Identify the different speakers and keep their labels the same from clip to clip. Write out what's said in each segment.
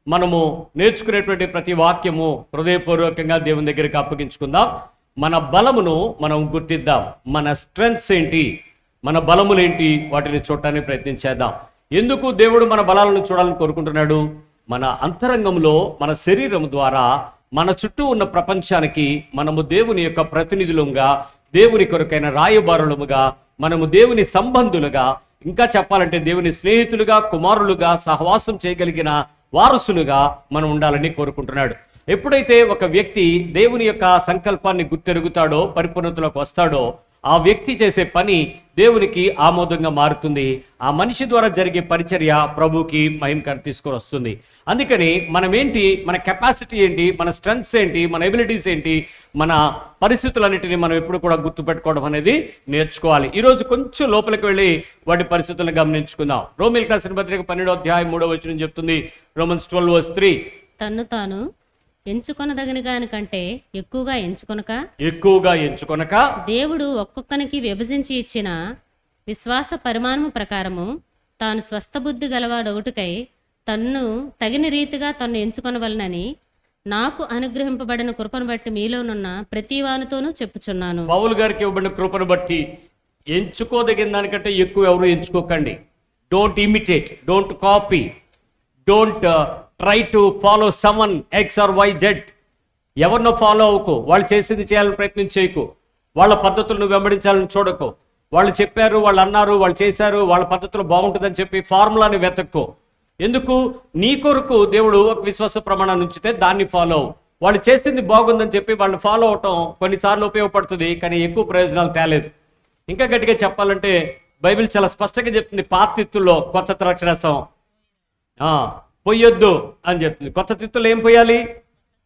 Speaker 1: మనము నేర్చుకునేటువంటి ప్రతి వాక్యము హృదయపూర్వకంగా దేవుని దగ్గరికి అప్పగించుకుందాం. మన బలమును మనం గుర్తిద్దాం. మన స్ట్రెంగ్త్స్ ఏంటి, మన బలములేంటి, వాటిని చూడటానికి ప్రయత్నించేద్దాం. ఎందుకు దేవుడు మన బలాలను చూడాలని కోరుకుంటున్నాడు? మన అంతరంగంలో, మన శరీరం ద్వారా మన చుట్టూ ఉన్న ప్రపంచానికి మనము దేవుని యొక్క ప్రతినిధులుగా, దేవుని కొరకైన రాయబారులముగా, మనము దేవుని సంబంధులుగా, ఇంకా చెప్పాలంటే దేవుని స్నేహితులుగా, కుమారులుగా, సహవాసం చేయగలిగిన వారసులుగా మనం ఉండాలని కోరుకుంటున్నాడు. ఎప్పుడైతే ఒక వ్యక్తి దేవుని యొక్క సంకల్పాన్ని గుర్తెరుగుతాడో, పరిపూర్ణతలోకి వస్తాడో, ఆ వ్యక్తి చేసే పని దేవునికి ఆమోదంగా మారుతుంది. ఆ మనిషి ద్వారా జరిగే పరిచర్య ప్రభుకి మహిమకరం తీసుకొని వస్తుంది. అందుకని మనం ఏంటి, మన కెపాసిటీ ఏంటి, మన స్ట్రెంగ్త్స్ ఏంటి, మన ఎబిలిటీస్ ఏంటి, మన పరిస్థితులన్నిటిని మనం ఎప్పుడు కూడా గుర్తుపెట్టుకోవడం అనేది నేర్చుకోవాలి. ఈరోజు కొంచెం లోపలికి వెళ్ళి వాటి పరిస్థితులను గమనించుకుందాం. రోమీయులకు రాసిన పత్రిక 12వ అధ్యాయం 3వ వచనం చెప్తుంది. Romans 12:3
Speaker 2: తన్ను తాను ఎంచుకొనదగిన దానికంటే
Speaker 1: ఎక్కువగా ఎంచుకొనక
Speaker 2: దేవుడు ఒక్కొక్కనికి విభజించి ఇచ్చిన విశ్వాస పరిమాణము ప్రకారము తాను స్వస్థబుద్ధి గలవాడొకటికై తన్ను తగిన రీతిగా తన్ను ఎంచుకొనవలనని నాకు అనుగ్రహింపబడిన కృపను బట్టి మీలోనున్న ప్రతి వానితోనూ చెప్పుచున్నాను.
Speaker 1: పౌలు గారికి ఇవ్వబడిన కృపను బట్టి ఎంచుకోదగిన దానికంటే ఎక్కువ ఎవరు ఎంచుకోకండి. Don't imitate, don't copy, don't try to follow someone X or Y Z. ఎవరినో ఫాలో అవ్వకు, వాళ్ళు చేసింది చేయాలని ప్రయత్నం చేయకు, వాళ్ళ పద్ధతులను వెంబడించాలని చూడకు. వాళ్ళు చెప్పారు, వాళ్ళు అన్నారు, వాళ్ళు చేశారు, వాళ్ళ పద్ధతులు బాగుంటుందని చెప్పి ఫార్ములాని వెతక్కో. ఎందుకు? నీ కొరకు దేవుడు ఒక విశ్వాస ప్రమాణాన్ని ఉంచితే దాన్ని ఫాలో అవ్వు. వాళ్ళు చేసింది బాగుందని చెప్పి వాళ్ళు ఫాలో అవటం కొన్నిసార్లు ఉపయోగపడుతుంది, కానీ ఎక్కువ ప్రయోజనాలు తేలేదు. ఇంకా గట్టిగా చెప్పాలంటే బైబిల్ చాలా స్పష్టంగా చెప్తుంది, పాత తిత్తుల్లో కొత్త ద్రాక్షరసం పొయ్యొద్దు అని చెప్తుంది. కొత్త తిత్తులు ఏం పోయాలి?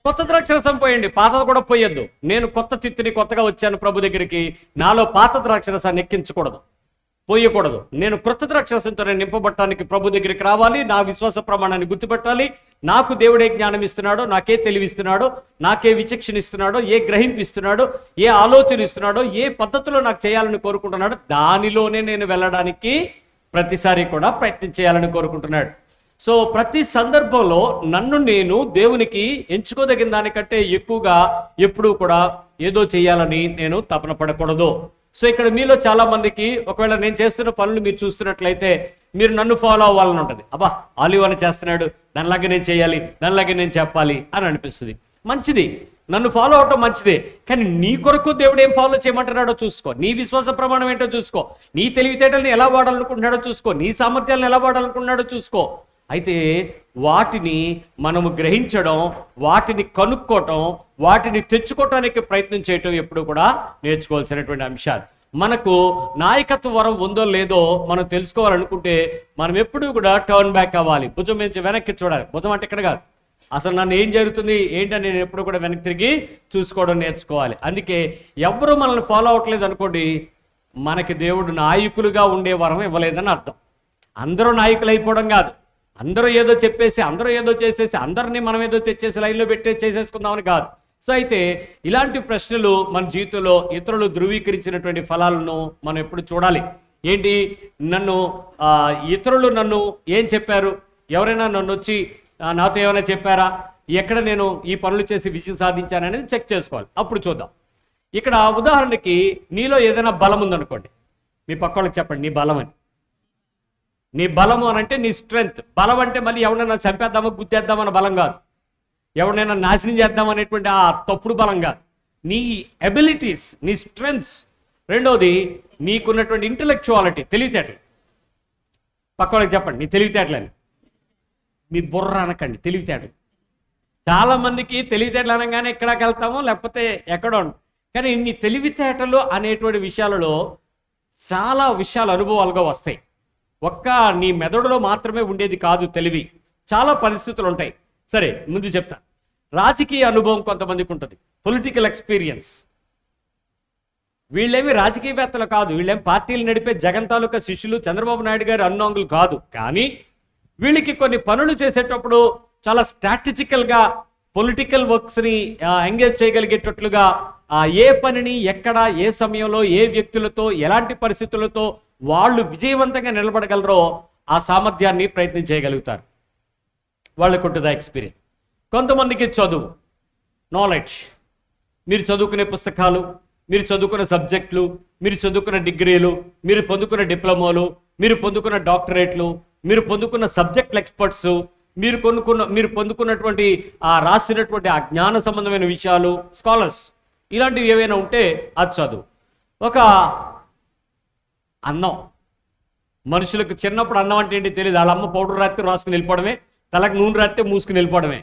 Speaker 1: కొత్త ద్రాక్షరసం పోయండి, పాతది కూడా పోయొద్దు. నేను కొత్త తిత్తుని కొత్తగా వచ్చాను ప్రభు దగ్గరికి, నాలో పాత ద్రాక్షరసాన్ని ఎక్కించకూడదు, పోయకూడదు. నేను కొత్త ద్రాక్షరసంతో నేను నింపబట్టడానికి ప్రభు దగ్గరికి రావాలి. నా విశ్వాస ప్రమాణాన్ని గుర్తుపెట్టాలి. నాకు దేవుడే జ్ఞానం ఇస్తున్నాడో, నాకే తెలివిస్తున్నాడో, నాకే విచక్షణ ఇస్తున్నాడో, ఏ గ్రహింపిస్తున్నాడో, ఏ ఆలోచన ఇస్తున్నాడో, ఏ పద్ధతిలో నాకు చేయాలని కోరుకుంటున్నాడో దానిలోనే నేను వెళ్ళడానికి ప్రతిసారి కూడా ప్రయత్నం చేయాలని కోరుకుంటున్నాడు. సో ప్రతి సందర్భంలో నన్ను నేను దేవునికి ఎంచుకోదగిన దానికంటే ఎక్కువగా ఎప్పుడూ కూడా ఏదో చేయాలని నేను తపన పడకూడదు. సో ఇక్కడ మీలో చాలా మందికి ఒకవేళ నేను చేస్తున్న పనులు మీరు చూస్తున్నట్లయితే మీరు నన్ను ఫాలో అవ్వాలని ఉంటుంది. అబ్బా ఆలివ్ అని చేస్తున్నాడు, దానిలాగే నేను చేయాలి, దానిలాగే నేను చెప్పాలి అని అనిపిస్తుంది. మంచిది, నన్ను ఫాలో అవటం మంచిదే. కానీ నీ కొరకు దేవుడు ఏం ఫాలో చేయమంటున్నాడో చూసుకో. నీ విశ్వాస ప్రమాణం ఏంటో చూసుకో. నీ తెలివితేటల్ని ఎలా వాడాలనుకుంటున్నాడో చూసుకో. నీ సామర్థ్యాలను ఎలా వాడాలనుకుంటున్నాడో చూసుకో. అయితే వాటిని మనము గ్రహించడం, వాటిని కనుక్కోవటం, వాటిని తెచ్చుకోవటానికి ప్రయత్నం చేయటం ఎప్పుడు కూడా నేర్చుకోవాల్సినటువంటి అంశాలు. మనకు నాయకత్వ వరం ఉందో లేదో మనం తెలుసుకోవాలనుకుంటే మనం ఎప్పుడూ కూడా టర్న్ బ్యాక్ అవ్వాలి. భుజం నుంచి వెనక్కి చూడాలి. భుజం అంటే ఇక్కడ కాదు, అసలు నన్ను ఏం జరుగుతుంది ఏంటని నేను ఎప్పుడు కూడా వెనక్కి తిరిగి చూసుకోవడం నేర్చుకోవాలి. అందుకే ఎవరు మనల్ని ఫాలో అవ్వట్లేదు అనుకోండి, మనకి దేవుడు నాయకులుగా ఉండే వరం ఇవ్వలేదని అర్థం. అందరూ నాయకులు అయిపోవడం కాదు, అందరూ ఏదో చెప్పేసి, అందరూ ఏదో చేసేసి, అందరినీ మనం ఏదో తెచ్చేసి లైన్లో పెట్టేసి చేసేసుకుందామని కాదు. సో అయితే ఇలాంటి ప్రశ్నలు మన జీవితంలో ఇతరులు ధృవీకరించినటువంటి ఫలాలను మనం ఎప్పుడు చూడాలి. ఏంటి, ఇతరులు నన్ను ఏం చెప్పారు, ఎవరైనా నన్ను వచ్చి నాతో ఏమైనా చెప్పారా, ఎక్కడ నేను ఈ పనులు చేసి విజయం సాధించాననేది చెక్ చేసుకోవాలి. అప్పుడు చూద్దాం. ఇక్కడ ఉదాహరణకి నీలో ఏదైనా బలం ఉందనుకోండి, మీ పక్క వాళ్ళకి చెప్పండి నీ బలం అని. నీ బలము అని అంటే నీ స్ట్రెంగ్త్. బలం అంటే మళ్ళీ ఎవరినైనా చంపేద్దామో గుద్దేద్దామన్న బలం కాదు, ఎవరినైనా నాశనం చేద్దామనేటువంటి ఆ తప్పుడు బలం కాదు. నీ ఎబిలిటీస్, నీ స్ట్రెంగ్త్స్. రెండవది నీకున్నటువంటి ఇంటలెక్చువాలిటీ, తెలివితేటలు. పక్క వాళ్ళకి చెప్పండి నీ తెలివితేటలని. మీ బుర్ర అనకండి, తెలివితేటలు. చాలా మందికి తెలివితేటలు అనగానే ఇక్కడికి వెళ్తామో లేకపోతే ఎక్కడో. కానీ నీ తెలివితేటలు అనేటువంటి విషయాలలో చాలా విషయాలు అనుభవాలుగా వస్తాయి. ఒక్క నీ మెదడులో మాత్రమే ఉండేది కాదు తెలివి, చాలా పరిస్థితులు ఉంటాయి. సరే ముందు చెప్తా. రాజకీయ అనుభవం కొంతమందికి ఉంటుంది, పొలిటికల్ ఎక్స్పీరియన్స్. వీళ్ళేమి రాజకీయవేత్తలు కాదు, వీళ్ళేమి పార్టీలు నడిపే జగన్ తాలూకా శిష్యులు, చంద్రబాబు నాయుడు గారి అన్నోంగులు కాదు. కానీ వీళ్ళకి కొన్ని పనులు చేసేటప్పుడు చాలా స్ట్రాటజికల్గా పొలిటికల్ వర్క్స్ని ఎంగేజ్ చేయగలిగేటట్లుగా ఏ పనిని ఎక్కడ, ఏ సమయంలో, ఏ వ్యక్తులతో, ఎలాంటి పరిస్థితులతో వాళ్ళు విజయవంతంగా నిలబడగలరో ఆ సామర్థ్యాన్ని ప్రయత్నం చేయగలుగుతారు. వాళ్ళకు ఉంటుంది ఎక్స్పీరియన్స్. కొంతమందికి చదువు, నాలెడ్జ్, మీరు చదువుకునే పుస్తకాలు, మీరు చదువుకున్న సబ్జెక్టులు, మీరు చదువుకున్న డిగ్రీలు, మీరు పొందుకున్న డిప్లొమాలు, మీరు పొందుకున్న డాక్టరేట్లు, మీరు పొందుకున్న సబ్జెక్టుల ఎక్స్పర్ట్స్, మీరు పొందుకున్నటువంటి రాసినటువంటి ఆ జ్ఞాన సంబంధమైన విషయాలు, స్కాలర్స్, ఇలాంటివి ఏవైనా ఉంటే అది చదువు. ఒక అన్నం, మనుషులకు చిన్నప్పుడు అన్నం అంటే ఏంటి తెలియదు. వాళ్ళ అమ్మ పౌడర్ రాత్రి రాసుకుని వెళ్ళిపోవడమే, తలకు నూనె రాత్రి మూసుకుని వెళ్ళిపోవడమే.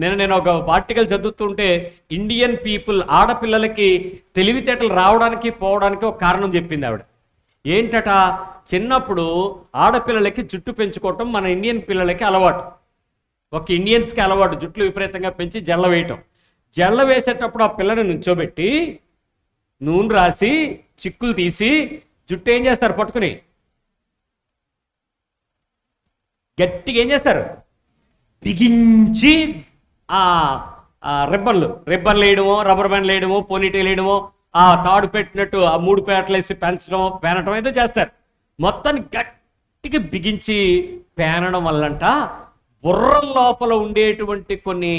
Speaker 1: నేను ఒక ఆర్టికల్ చదువుతుంటే ఇండియన్ పీపుల్ ఆడపిల్లలకి తెలివితేటలు రావడానికి పోవడానికి ఒక కారణం చెప్పింది ఆవిడ. ఏంటట, చిన్నప్పుడు ఆడపిల్లలకి జుట్టు పెంచుకోవటం మన ఇండియన్ పిల్లలకి అలవాటు. ఒక ఇండియన్స్కి అలవాటు జుట్లు విపరీతంగా పెంచి జల్ల వేయటం. జల్ల వేసేటప్పుడు ఆ పిల్లని నుంచోబెట్టి నూనె రాసి చిక్కులు తీసి జుట్టు ఏం చేస్తారు, పట్టుకుని గట్టిగా ఏం చేస్తారు, బిగించి రిబ్బన్లు వేయడమో, రబ్బర్ బ్యాండ్లు వేయడమో, పోనీటైల్ వేయడమో, ఆ తాడు పెట్టినట్టు ఆ 3 పేటలు వేసి పేనటం ఏదో చేస్తారు. మొత్తాన్ని గట్టిగా బిగించి పేనడం వల్లంట బుర్ర లోపల ఉండేటువంటి కొన్ని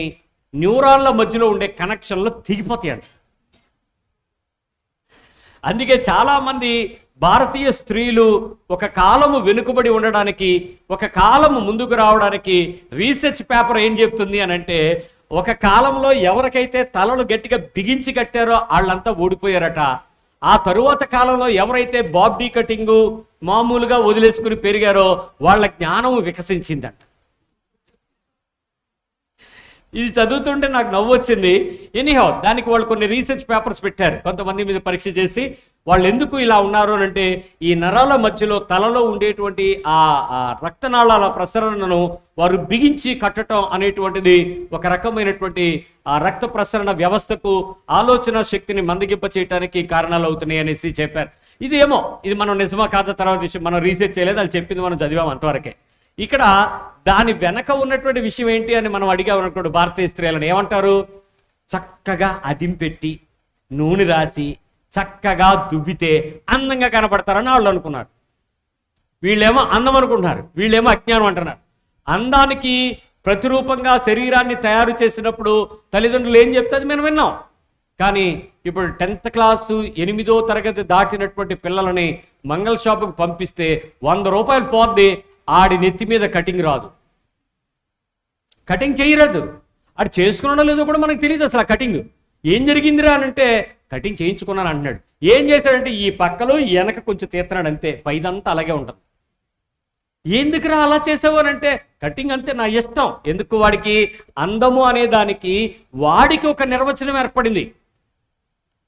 Speaker 1: న్యూరాన్ల మధ్యలో ఉండే కనెక్షన్లు తెగిపోతాయంట. అందుకే చాలామంది భారతీయ స్త్రీలు ఒక కాలము వెనుకబడి ఉండడానికి, ఒక కాలము ముందుకు రావడానికి రీసెర్చ్ పేపర్ ఏం చెప్తుంది అని అంటే, ఒక కాలంలో ఎవరికైతే తలలు గట్టిగా బిగించి కట్టారో వాళ్ళంతా ఓడిపోయారట. ఆ తరువాత కాలంలో ఎవరైతే బాబ్డీ కటింగు మామూలుగా వదిలేసుకుని పెరిగారో వాళ్ళ జ్ఞానం వికసించిందంట. ఇది చదువుతుంటే నాకు నవ్వు వచ్చింది. ఎనీహౌ దానికి వాళ్ళు కొన్ని రీసెర్చ్ పేపర్స్ పెట్టారు, కొంతమంది మీద పరీక్ష చేసి వాళ్ళు ఎందుకు ఇలా ఉన్నారు అని అంటే, ఈ నరాల మధ్యలో తలలో ఉండేటువంటి ఆ రక్తనాళాల ప్రసరణను వారు బిగించి కట్టడం అనేటువంటిది ఒక రకమైనటువంటి ఆ రక్త ప్రసరణ వ్యవస్థకు ఆలోచన శక్తిని మందగింప చేయడానికి కారణాలు అవుతున్నాయి అనేసి చెప్పారు. ఇది మనం నిజమా కాదా తర్వాత విషయం, మనం రీసెర్చ్ చేయలేదు, వాళ్ళు చెప్పింది మనం చదివాం అంతవరకే. ఇక్కడ దాని వెనక ఉన్నటువంటి విషయం ఏంటి అని మనం అడిగామనుకోండి, భారతీయ స్త్రీలను ఏమంటారు, చక్కగా అదింపెట్టి నూనె రాసి చక్కగా దువ్వితే అందంగా కనపడతారని వాళ్ళు అనుకున్నారు. వీళ్ళేమో అందం అనుకుంటున్నారు, వీళ్ళేమో అజ్ఞానం అంటున్నారు. అందానికి ప్రతిరూపంగా శరీరాన్ని తయారు చేసినప్పుడు తల్లిదండ్రులు ఏం చెప్తే అది మనం విన్నాం. కానీ ఇప్పుడు 10th క్లాసు 8వ తరగతి దాటినటువంటి పిల్లలని మంగళ షాపుకు పంపిస్తే 100 రూపాయలు పోద్ది, ఆడి నెత్తి మీద కటింగ్ రాదు, కటింగ్ చేయరాదు. ఆడు చేసుకున్నాడో లేదో కూడా మనకు తెలియదు అసలు. ఆ కటింగ్ ఏం జరిగిందిరా అని అంటే, కటింగ్ చేయించుకున్నాను అంటున్నాడు. ఏం చేశాడంటే ఈ పక్కలో వెనక కొంచెం తీస్తున్నాడు అంతే, పైదంతా అలాగే ఉంటుంది. ఎందుకురా అలా చేసావు అని అంటే, కటింగ్ అంతే నా ఇష్టం. ఎందుకు, వాడికి అందము అనే దానికి వాడికి ఒక నిర్వచనం ఏర్పడింది.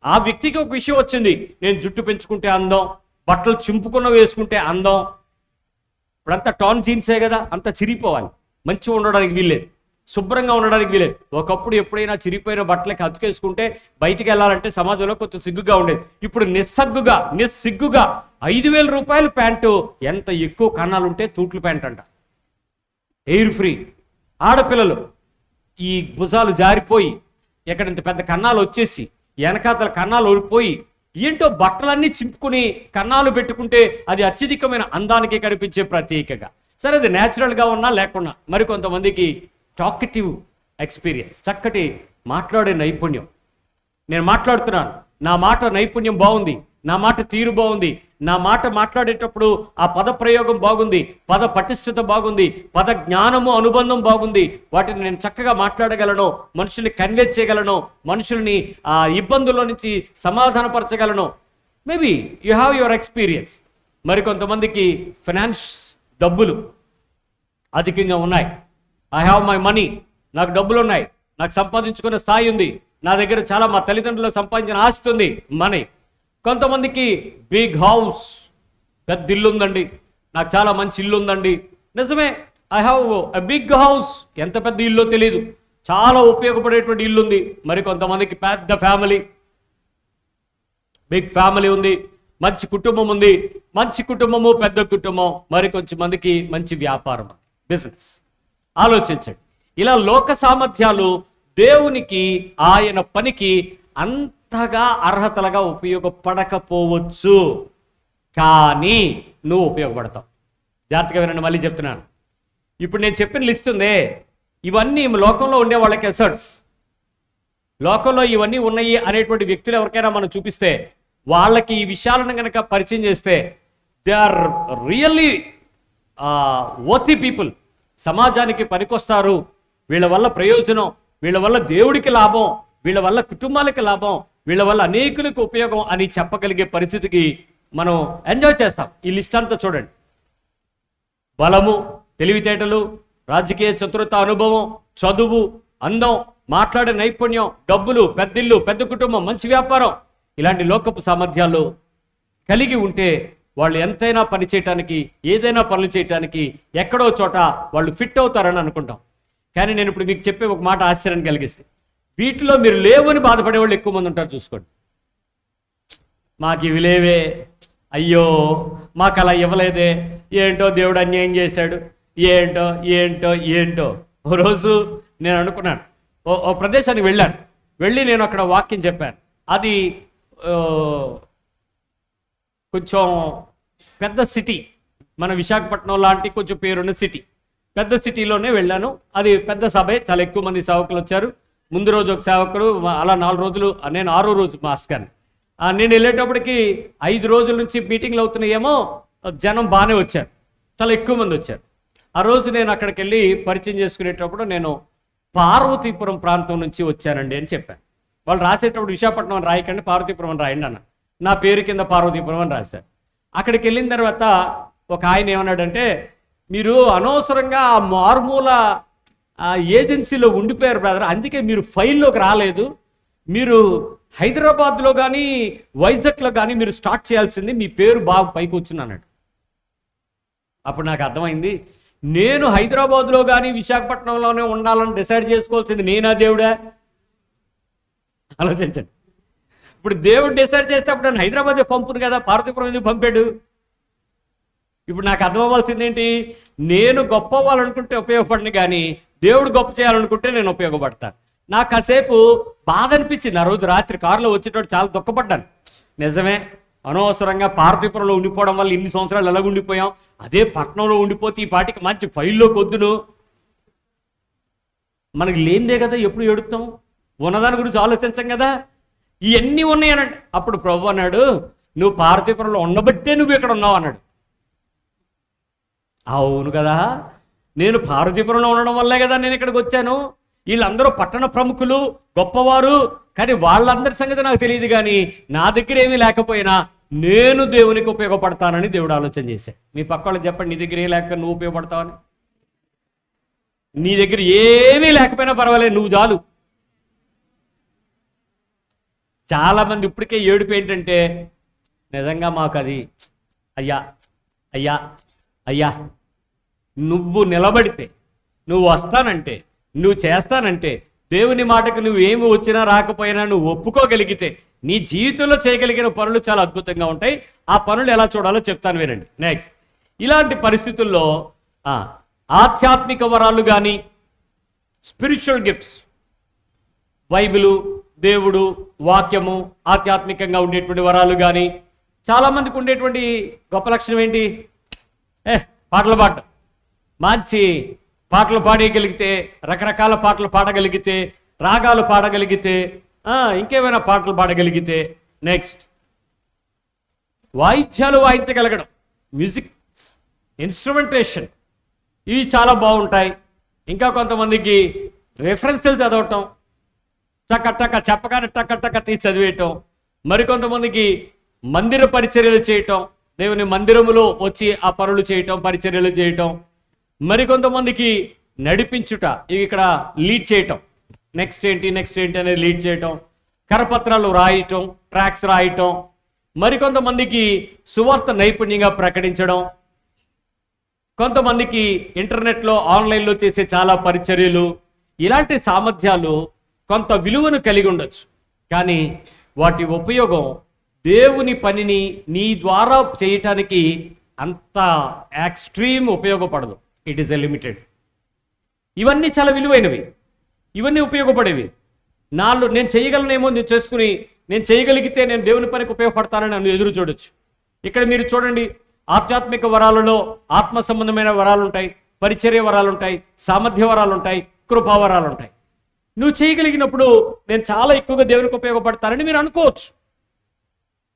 Speaker 1: ఆ వ్యక్తికి ఒక విషయం వచ్చింది, నేను జుట్టు పెంచుకుంటే అందం, బట్టలు చింపుకున్న వేసుకుంటే అందం. ఇప్పుడంతా టాన్ జీన్సే కదా, అంతా చిరిగిపోవాలి, మంచిగా ఉండడానికి వీల్లేదు, శుభ్రంగా ఉండడానికి వీలేదు. ఒకప్పుడు ఎప్పుడైనా చిరిగిపోయిన బట్టలకి అతుకేసుకుంటే బయటికి వెళ్ళాలంటే సమాజంలో కొంచెం సిగ్గుగా ఉండేది. ఇప్పుడు నిస్సిగ్గుగా 5,000 రూపాయలు ప్యాంటు, ఎంత ఎక్కువ కన్నాలు ఉంటే తూట్లు ప్యాంట్ అంట, ఎయిర్ ఫ్రీ. ఆడపిల్లలు ఈ భుజాలు జారిపోయి ఎక్కడంత పెద్ద కన్నాలు వచ్చేసి వెనకాతల కన్నాలు ఓడిపోయి ఏంటో బట్టలన్నీ చింపుకుని కన్నాలు పెట్టుకుంటే అది అత్యధికమైన అందానికి కనిపించే ప్రత్యేకగా. సరే అది న్యాచురల్గా ఉన్నా లేకున్నా, మరికొంతమందికి టాకిటివ్ ఎక్స్పీరియన్స్, చక్కటి మాట్లాడే నైపుణ్యం. నేను మాట్లాడుతున్నాను, నా మాట నైపుణ్యం బాగుంది, నా మాట తీరు బాగుంది, నా మాట మాట్లాడేటప్పుడు ఆ పద ప్రయోగం బాగుంది, పద పటిష్టత బాగుంది, పద జ్ఞానము అనుబంధం బాగుంది, వాటిని నేను చక్కగా మాట్లాడగలను, మనుషుల్ని కన్వే చేయగలను, మనుషుల్ని ఆ ఇబ్బందుల్లో నుంచి సమాధానపరచగలను. Maybe you have your experience. మరికొంతమందికి ఫైనాన్స్, డబ్బులు అధికంగా ఉన్నాయి. ఐ హ్యావ్ మై మనీ, నాకు డబ్బులు ఉన్నాయి, నాకు సంపాదించుకునే స్థాయి ఉంది, నా దగ్గర చాలా మా తల్లిదండ్రులకు సంపాదించిన ఆస్తి ఉంది, మనీ. కొంతమందికి బిగ్ హౌస్, పెద్ద ఇల్లు ఉందండి, నాకు చాలా మంచి ఇల్లు ఉందండి. నిజమే, I have a big house, ఎంత పెద్ద ఇల్లు తెలియదు, చాలా ఉపయోగపడేటువంటి ఇల్లు ఉంది. మరి కొంతమందికి పెద్ద ఫ్యామిలీ, బిగ్ ఫ్యామిలీ ఉంది, మంచి కుటుంబం ఉంది, మంచి కుటుంబము పెద్ద కుటుంబం. మరి కొంచెం మందికి మంచి వ్యాపారం, బిజినెస్. ఆలోచించండి, ఇలా లోక సామర్థ్యాలు దేవునికి ఆయన పనికి అంతగా అర్హతలుగా ఇప్పుడు నేను చెప్పిన లిస్ట్ ఉందే, ఇవన్నీ లోకంలో ఉండే వాళ్ళకి అసర్ట్స్. లోకంలో ఇవన్నీ ఉన్నాయి అనేటువంటి వ్యక్తులు ఎవరికైనా మనం చూపిస్తే, వాళ్ళకి ఈ విషయాలను కనుక పరిచయం చేస్తే, they are really worthy people. సమాజానికి పనికొస్తారు, వీళ్ళ వల్ల ప్రయోజనం, వీళ్ళ వల్ల దేవుడికి లాభం, వీళ్ళ వల్ల కుటుంబాలకి లాభం, వీళ్ళ వల్ల అనేకులకు ఉపయోగం అని చెప్పగలిగే పరిస్థితికి మనం ఎంజాయ్ చేస్తాం. ఈ లిస్ట్ అంతా చూడండి. బలము, తెలివితేటలు, రాజకీయ చతురత, అనుభవం, చదువు, అందం, మాట్లాడే నైపుణ్యం, డబ్బులు, పెద్దిల్లు, పెద్ద కుటుంబం, మంచి వ్యాపారం, ఇలాంటి లోకపు సామర్థ్యాలు కలిగి ఉంటే వాళ్ళు ఎంతైనా పని చేయటానికి, ఏదైనా పనులు చేయటానికి ఎక్కడో చోట వాళ్ళు ఫిట్ అవుతారని అనుకుంటాం. కానీ నేను ఇప్పుడు మీకు చెప్పే ఒక మాట ఆశ్చర్యాన్ని కలిగిస్తే, వీటిలో మీరు లేవని బాధపడే వాళ్ళు ఎక్కువ మంది ఉంటారు. చూసుకోండి. మాకు ఇవి లేవే, అయ్యో మాకు అలా ఇవ్వలేదే, ఏంటో దేవుడు అన్యాయం చేశాడు, ఏంటో ఏంటో ఏంటో. ఓ రోజు నేను అనుకున్నాను, ఓ ప్రదేశానికి వెళ్ళి నేను అక్కడ వాక్యం చెప్పాను. అది కొంచెం పెద్ద సిటీ, మన విశాఖపట్నం లాంటి కొంచెం పేరున్న సిటీ, పెద్ద సిటీలోనే వెళ్ళాను. అది పెద్ద సభే, చాలా ఎక్కువ మంది సేవకులు వచ్చారు. ముందు రోజు ఒక సేవకుడు, అలా 4 రోజులు, నేను 6వ రోజు మాస్టర్ గారిని. నేను వెళ్ళేటప్పటికి 5 రోజుల నుంచి మీటింగ్లు అవుతున్నాయేమో, జనం బాగానే వచ్చారు, చాలా ఎక్కువ మంది వచ్చారు. ఆ రోజు నేను అక్కడికి వెళ్ళి పరిచయం చేసుకునేటప్పుడు, నేను పార్వతీపురం ప్రాంతం నుంచి వచ్చానండి అని చెప్పాను. వాళ్ళు రాసేటప్పుడు విశాఖపట్నం అని రాయకండి, పార్వతీపురం అని రాయండి అన్న. నా పేరు కింద పార్వతీపురం అని రాశారు. అక్కడికి వెళ్ళిన తర్వాత ఒక ఆయన ఏమన్నాడంటే, మీరు అనవసరంగా ఆ మారుమూల ఏజెన్సీలో ఉండిపోయారు బ్రదర్, అందుకే మీరు ఫైల్లోకి రాలేదు. మీరు హైదరాబాద్లో కానీ వైజాగ్లో కానీ మీరు స్టార్ట్ చేయాల్సింది, మీ పేరు బాగా పైకి వచ్చిందన్నాడు. అప్పుడు నాకు అర్థమైంది, నేను హైదరాబాద్లో కానీ విశాఖపట్నంలోనే ఉండాలని డిసైడ్ చేసుకోవాల్సింది నేనా దేవుడా? ఆలోచించండి. ఇప్పుడు దేవుడు డిసైడ్ చేస్తే అప్పుడు నన్ను హైదరాబాద్ పంపును కదా, పార్వతీపురం ఎందుకు పంపాడు? ఇప్పుడు నాకు అర్థం అవ్వాల్సింది ఏంటి? నేను గొప్ప అవ్వాలనుకుంటే ఉపయోగపడను, కానీ దేవుడు గొప్ప చేయాలనుకుంటే నేను ఉపయోగపడతాను. నాకు కాసేపు బాధ అనిపించింది. ఆ రోజు రాత్రి కారులో వచ్చేటప్పుడు చాలా దుఃఖపడ్డాను. నిజమే, అనవసరంగా పార్వతీపురంలో ఉండిపోవడం వల్ల ఇన్ని సంవత్సరాలు ఎలాగ ఉండిపోయాం, అదే పట్టణంలో ఉండిపోతే ఈ పాటికి మంచి ఫైల్లో కొద్దును. మనకి లేనిదే కదా ఎప్పుడు ఎడుతాం, ఉన్నదాని గురించి ఆలోచించాం కదా. ఇవన్నీ ఉన్నాయనంటే అప్పుడు ప్రభు అన్నాడు, నువ్వు పార్వతీపురంలో ఉండబట్టే నువ్వు ఇక్కడ ఉన్నావు అన్నాడు. అవును కదా, నేను పార్వతీపురంలో ఉండడం వల్లే కదా నేను ఇక్కడికి వచ్చాను. వీళ్ళందరూ పట్టణ ప్రముఖులు, గొప్పవారు, కానీ వాళ్ళందరి సంగతి నాకు తెలియదు. కానీ నా దగ్గర ఏమీ లేకపోయినా నేను దేవునికి ఉపయోగపడతానని దేవుడు ఆలోచన చేశాడు. మీ పక్క వాళ్ళకి చెప్పండి, నీ దగ్గర ఏ లేక నువ్వు ఉపయోగపడతావని. నీ దగ్గర ఏమీ లేకపోయినా పర్వాలేదు, నువ్వు చాలు. చాలామంది ఇప్పటికే ఏడుపు ఏంటంటే, నిజంగా మాకు అది అయ్యా అయ్యా అయ్యా, నువ్వు నిలబడితే, నువ్వు వస్తానంటే, నువ్వు చేస్తానంటే, దేవుని మాటకు నువ్వు ఏమి వచ్చినా రాకపోయినా నువ్వు ఒప్పుకోగలిగితే నీ జీవితంలో చేయగలిగిన పనులు చాలా అద్భుతంగా ఉంటాయి. ఆ పనులు ఎలా చూడాలో చెప్తాను, వినండి. నెక్స్ట్, ఇలాంటి పరిస్థితుల్లో ఆధ్యాత్మిక వరాలు కానీ, స్పిరిచువల్ గిఫ్ట్స్, బైబిలు, దేవుడు, వాక్యము, ఆధ్యాత్మికంగా ఉండేటువంటి వరాలు కానీ, చాలామందికి ఉండేటువంటి గొప్ప లక్షణం ఏంటి? పాటలు పాడటం. మంచి పాటలు పాడేయగలిగితే, రకరకాల పాటలు పాడగలిగితే, రాగాలు పాడగలిగితే, ఇంకేమైనా పాటలు పాడగలిగితే. నెక్స్ట్, వాయిద్యాలు వాయించగలగడం, మ్యూజిక్ ఇన్స్ట్రుమెంటేషన్, ఇవి చాలా బాగుంటాయి. ఇంకా కొంతమందికి రెఫరెన్స్లు చదవటం, టక్క చెప్పగానే టక్క తీసి చదివేయటం. మరికొంతమందికి మందిర పరిచర్యలు చేయటం, దేవుని మందిరములో వచ్చి ఆ పనులు చేయటం, పరిచర్యలు చేయటం. మరికొంతమందికి నడిపించుట, ఇక్కడ లీడ్ చేయటం, నెక్స్ట్ ఏంటి అనేది లీడ్ చేయటం, కరపత్రాలు రాయటం, ట్రాక్స్ రాయటం. మరికొంతమందికి సువార్త నైపుణ్యంగా ప్రకటించడం. కొంతమందికి ఇంటర్నెట్లో, ఆన్లైన్లో చేసే చాలా పరిచర్యలు. ఇలాంటి సామర్థ్యాలు కొంత విలువను కలిగి ఉండొచ్చు, కానీ వాటి ఉపయోగం దేవుని పనిని నీ ద్వారా చేయటానికి అంత ఎక్స్ట్రీమ్ ఉపయోగపడదు. It is a limited. ఇవన్నీ చాలా విలువైనవి, ఇవన్నీ ఉపయోగపడేవి. నేను చేయగలనేమో నేను చేసుకుని, నేను చేయగలిగితే నేను దేవుని పనికి ఉపయోగపడతానని నన్ను ఎదురు చూడొచ్చు. ఇక్కడ మీరు చూడండి, ఆధ్యాత్మిక వరాలలో ఆత్మ సంబంధమైన వరాలు ఉంటాయి, పరిచర్య వరాలు ఉంటాయి, సామర్థ్య వరాలు ఉంటాయి, కృపావరాలు ఉంటాయి. నువ్వు చేయగలిగినప్పుడు నేను చాలా ఎక్కువగా దేవునికి ఉపయోగపడతానని మీరు అనుకోవచ్చు.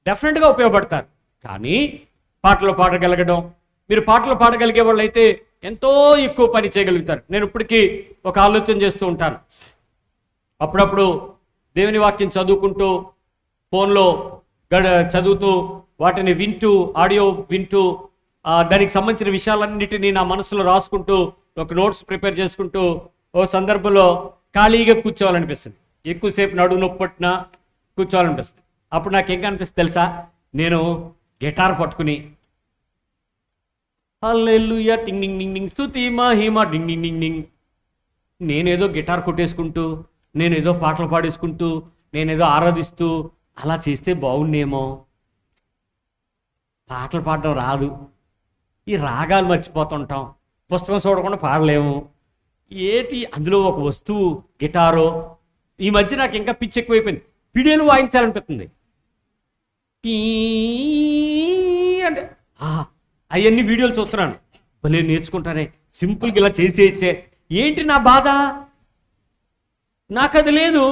Speaker 1: డెఫినెట్గా ఉపయోగపడతారు. కానీ పాటలు పాడగలగడం, మీరు పాటలు పాడగలిగే వాళ్ళు అయితే ఎంతో ఎక్కువ పని చేయగలుగుతారు. నేను ఇప్పటికీ ఒక ఆలోచన చేస్తూ ఉంటాను. అప్పుడప్పుడు దేవుని వాక్యం చదువుకుంటూ, ఫోన్లో చదువుతూ, వాటిని వింటూ, ఆడియో వింటూ, దానికి సంబంధించిన విషయాలన్నిటినీ నా మనసులో రాసుకుంటూ, ఒక నోట్స్ ప్రిపేర్ చేసుకుంటూ, ఓ సందర్భంలో ఖాళీగా కూర్చోవాలనిపిస్తుంది. ఎక్కువసేపు నడువు నొప్పి పట్టినా కూర్చోవాలనిపిస్తుంది. అప్పుడు నాకు ఏం కనిపిస్తుంది తెలుసా? నేను గిటార్ పట్టుకుని హల్లెలూయా టింగ్ డింగ్ డింగ్ డింగ్ స్తుతి మహిమ డింగ్ డింగ్ డింగ్ డింగ్, నేనేదో గిటార్ కొట్టేసుకుంటూ, నేనేదో పాటలు పాడేసుకుంటూ, నేనేదో ఆరాధిస్తూ అలా చేస్తే బాగుండేమో. పాటలు పాడడం రాదు, ఈ రాగాలు మర్చిపోతుంటాం, పుస్తకం చూడకుండా పాడలేము, ఏటి అందులో ఒక వస్తువు గిటారో. ఈ మధ్య నాకు ఇంకా పిచ్చి ఎక్కువైపోయింది, పిడియలు వాయించాలనిపిస్తుంది. అంటే అవన్నీ వీడియోలు చూస్తున్నాను, భలే నేర్చుకుంటానే, సింపుల్గా ఇలా చేసేయచ్చే. ఏంటి నా బాధ? నాకు అది లేదు,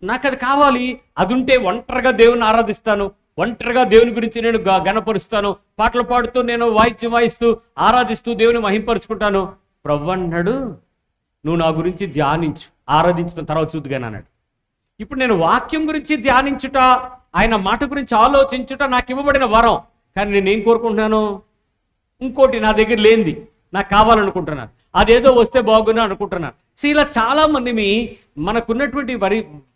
Speaker 1: నాకు అది కావాలి. అది ఉంటే ఒంటరిగా దేవుని ఆరాధిస్తాను, ఒంటరిగా దేవుని గురించి నేను గణపరుస్తాను, పాటలు పాడుతూ నేను వాయిద్యం వాయిస్తూ ఆరాధిస్తూ దేవుని మహింపరుచుకుంటాను. ప్రభు అన్నాడు, నువ్వు నా గురించి ధ్యానించు, ఆరాధించిన తర్వాత చూద్దుగాని అన్నాడు. ఇప్పుడు నేను వాక్యం గురించి ధ్యానించుట, ఆయన మాట గురించి ఆలోచించుట నాకు ఇవ్వబడిన వరం. కానీ నేనేం కోరుకుంటున్నాను? ఇంకోటి నా దగ్గర లేనిది నాకు కావాలనుకుంటున్నాను, అదేదో వస్తే బాగున్నా అనుకుంటున్నాను. ఇలా చాలామంది మనకున్నటువంటి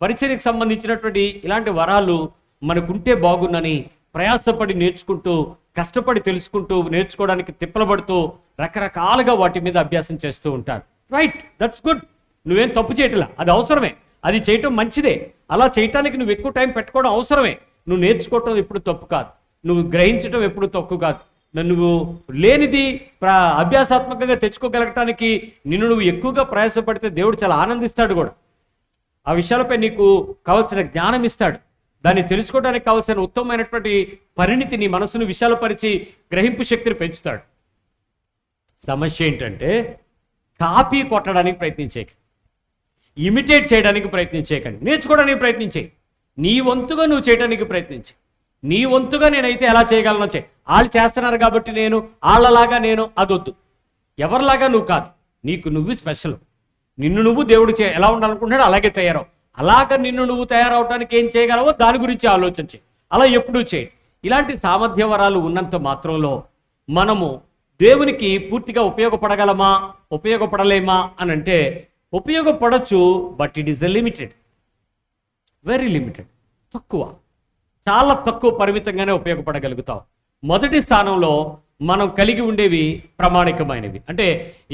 Speaker 1: పరిచర్యకు సంబంధించినటువంటి ఇలాంటి వరాలు మనకుంటే బాగున్నని ప్రయాసపడి నేర్చుకుంటూ, కష్టపడి తెలుసుకుంటూ, నేర్చుకోవడానికి తిప్పలబడుతూ రకరకాలుగా వాటి మీద అభ్యాసం చేస్తూ ఉంటారు. Right, that's good. నువ్వేం తప్పు చేయట్లా, అది అవసరమే, అది చేయటం మంచిదే. అలా చేయటానికి నువ్వు ఎక్కువ టైం పెట్టుకోవడం అవసరమే. నువ్వు నేర్చుకోవటం ఎప్పుడు తప్పు కాదు, నువ్వు గ్రహించడం ఎప్పుడు తప్పు కాదు. నువ్వు లేనిది అభ్యాసాత్మకంగా తెచ్చుకోగలగటానికి నువ్వు ఎక్కువగా ప్రయాసపడితే దేవుడు చాలా ఆనందిస్తాడు కూడా. ఆ విషయాలపై నీకు కావాల్సిన జ్ఞానం ఇస్తాడు, దాన్ని తెలుసుకోవడానికి కావాల్సిన ఉత్తమమైనటువంటి పరిణితి నీ మనసును విశాలపరిచి గ్రహింపు శక్తిని పెంచుతాడు. సమస్య ఏంటంటే కాపీ కొట్టడానికి ప్రయత్నించేయకండి, ఇమిటేట్ చేయడానికి ప్రయత్నించేయకండి, నేర్చుకోవడానికి ప్రయత్నించే. నీ వంతుగా నువ్వు చేయడానికి ప్రయత్నించి, నీ వంతుగా నేనైతే ఎలా చేయగలను చేయి. వాళ్ళు చేస్తున్నారు కాబట్టి నేను వాళ్ళలాగా నేను, అదొద్దు. ఎవరిలాగా నువ్వు కాదు, నీకు నువ్వు స్పెషల్. నిన్ను నువ్వు దేవుడు ఎలా ఉండాలనుకుంటున్నాడో అలాగే తయారవు. అలాగ నిన్ను నువ్వు తయారవడానికి ఏం చేయగలవో దాని గురించి ఆలోచించి అలా ఎప్పుడూ చేయి. ఇలాంటి సామర్థ్య వరాలు ఉన్నంత మాత్రంలో మనము దేవునికి పూర్తిగా ఉపయోగపడగలమా, ఉపయోగపడలేమా అని అంటే ఉపయోగపడచ్చు, but it is limited, very limited, తక్కువ, చాలా తక్కువ పరిమితంగానే ఉపయోగపడగలుగుతాం. మొదటి స్థానంలో మనం కలిగి ఉండేవి ప్రామాణికమైనవి. అంటే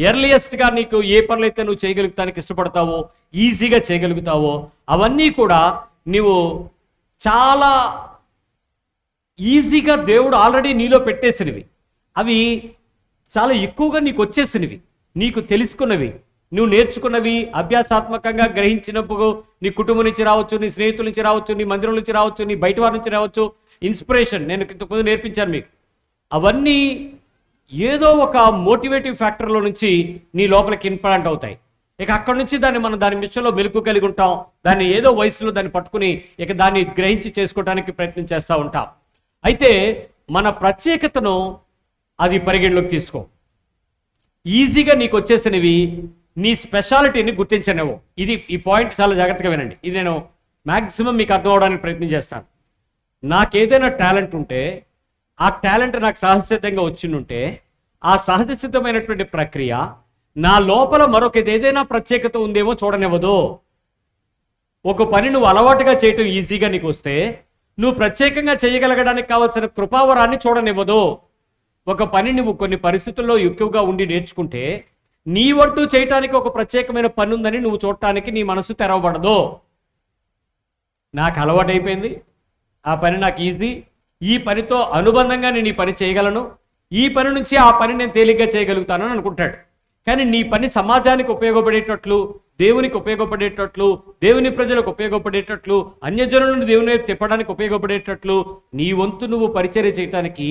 Speaker 1: ఎర్లియస్ట్గా నీకు ఏ పనులైతే నువ్వు చేయగలుగుతానికి ఇష్టపడతావో, ఈజీగా చేయగలుగుతావో అవన్నీ కూడా నువ్వు చాలా ఈజీగా దేవుడు ఆల్రెడీ నీలో పెట్టేసినవి. అవి చాలా ఎక్కువగా నీకు వచ్చేసినవి, నీకు తెలుసుకున్నవి, నువ్వు నేర్చుకున్నవి, అభ్యాసాత్మకంగా గ్రహించినప్పుడు నీ కుటుంబం నుంచి రావచ్చు, నీ స్నేహితుల నుంచి రావచ్చు, నీ మందిరం నుంచి రావచ్చు, నీ బయట వారి నుంచి రావచ్చు. ఇన్స్పిరేషన్ నేను ఇంతకుముందు నేర్పించాను మీకు. అవన్నీ ఏదో ఒక మోటివేటివ్ ఫ్యాక్టర్లో నుంచి నీ లోపలికి ఇంప్లాంట్ అవుతాయి. ఇక అక్కడి నుంచి మనం దాని విషయంలో మెలకు కలిగి ఉంటాం. దాన్ని ఏదో వయసులో దాన్ని పట్టుకుని ఇక దాన్ని గ్రహించి చేసుకోవడానికి ప్రయత్నం చేస్తూ ఉంటాం. అయితే మన ప్రత్యేకతను అది పరిగణలోకి తీసుకో. ఈజీగా నీకు వచ్చేసినవి నీ స్పెషాలిటీని గుర్తించనివ్వు. ఈ పాయింట్ చాలా జాగ్రత్తగా వినండి. ఇది నేను మ్యాక్సిమం మీకు అర్థం అవడానికి ప్రయత్నం చేస్తాను. నాకేదైనా టాలెంట్ ఉంటే, ఆ టాలెంట్ నాకు సహజసిద్ధంగా వచ్చిండుంటే, ఆ సహజసిద్ధమైనటువంటి ప్రక్రియ నా లోపల ఏదైనా ప్రత్యేకత ఉందేమో చూడనివ్వదు. ఒక పని నువ్వు అలవాటుగా చేయటం ఈజీగా నీకు వస్తే, నువ్వు ప్రత్యేకంగా చేయగలగడానికి కావాల్సిన కృపావరాన్ని చూడనివ్వదు. ఒక పని నువ్వు కొన్ని పరిస్థితుల్లో ఎక్కువగా ఉండి నేర్చుకుంటే, నీ వంటూ చేయటానికి ఒక ప్రత్యేకమైన పని ఉందని నువ్వు చూడటానికి నీ మనసు తెరవబడదు. నాకు అలవాటైపోయింది, ఆ పని నాకు ఈజీ, ఈ పనితో అనుబంధంగా నేను ఈ పని చేయగలను, ఈ పని నుంచి ఆ పని నేను తేలిగ్గా చేయగలుగుతాను అని అనుకుంటాడు. కానీ నీ పని సమాజానికి ఉపయోగపడేటట్లు, దేవునికి ఉపయోగపడేటట్లు, దేవుని ప్రజలకు ఉపయోగపడేటట్లు, అన్యజనులను దేవుని వైపు తిప్పడానికి ఉపయోగపడేటట్లు నీ వంతు నువ్వు పరిచర్య చేయటానికి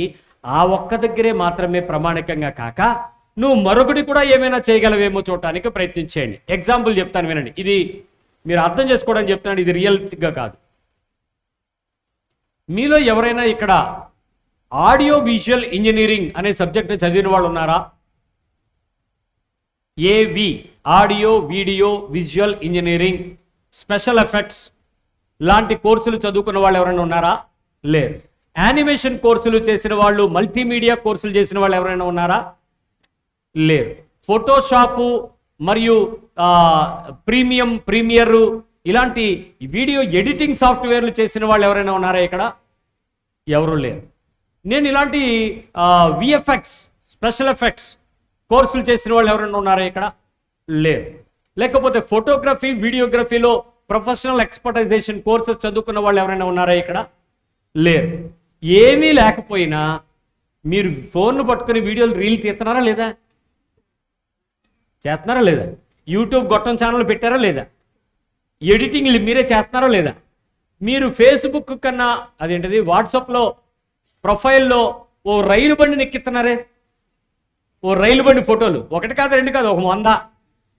Speaker 1: ఆ ఒక్క దగ్గరే మాత్రమే ప్రామాణికంగా కాక, నువ్వు మరొకటి కూడా ఏమైనా చేయగలవేమో చూడటానికి ప్రయత్నించేయండి. ఎగ్జాంపుల్ చెప్తాను వినండి, ఇది మీరు అర్థం చేసుకోవడానికి చెప్తున్నాను, ఇది రియల్గా కాదు. మీలో ఎవరైనా ఇక్కడ ఆడియో విజువల్ ఇంజనీరింగ్ అనే సబ్జెక్ట్ని చదివిన వాళ్ళు ఉన్నారా? ఏవి audio video visual engineering, special effects లాంటి కోర్సులు చదువుకున్న వాళ్ళు ఎవరైనా ఉన్నారా? లేరు. యానిమేషన్ కోర్సులు చేసిన వాళ్ళు, మల్టీమీడియా కోర్సులు చేసిన వాళ్ళు ఎవరైనా ఉన్నారా? లేరు. ఫోటోషాపు మరియు ప్రీమియరు ఇలాంటి వీడియో ఎడిటింగ్ సాఫ్ట్వేర్లు చేసిన వాళ్ళు ఎవరైనా ఉన్నారా ఇక్కడ? ఎవరు లేరు. నేను ఇలాంటి విఎఫ్ఎక్స్ స్పెషల్ ఎఫెక్ట్స్ కోర్సులు చేసిన వాళ్ళు ఎవరైనా ఉన్నారా ఇక్కడ? లేరు. లేకపోతే ఫోటోగ్రఫీ వీడియోగ్రఫీలో ప్రొఫెషనల్ ఎక్స్పర్టైజేషన్ కోర్సెస్ చదువుకున్న వాళ్ళు ఎవరైనా ఉన్నారా ఇక్కడ? లేరు. ఏమీ లేకపోయినా మీరు ఫోన్ను పట్టుకుని వీడియోలు రీల్ తీస్తున్నారా లేదా? చేస్తున్నారా లేదా? యూట్యూబ్ గొట్టం ఛానల్ పెట్టారా లేదా? ఎడిటింగ్లు మీరే చేస్తున్నారా లేదా? మీరు ఫేస్బుక్ కన్నా అదేంటిది వాట్సాప్లో ప్రొఫైల్లో ఓ రైలు బండిని ఎక్కిస్తున్నారే, ఓ రైలు బండి ఫోటోలు, ఒకటి కాదు రెండు కాదు, ఒక 100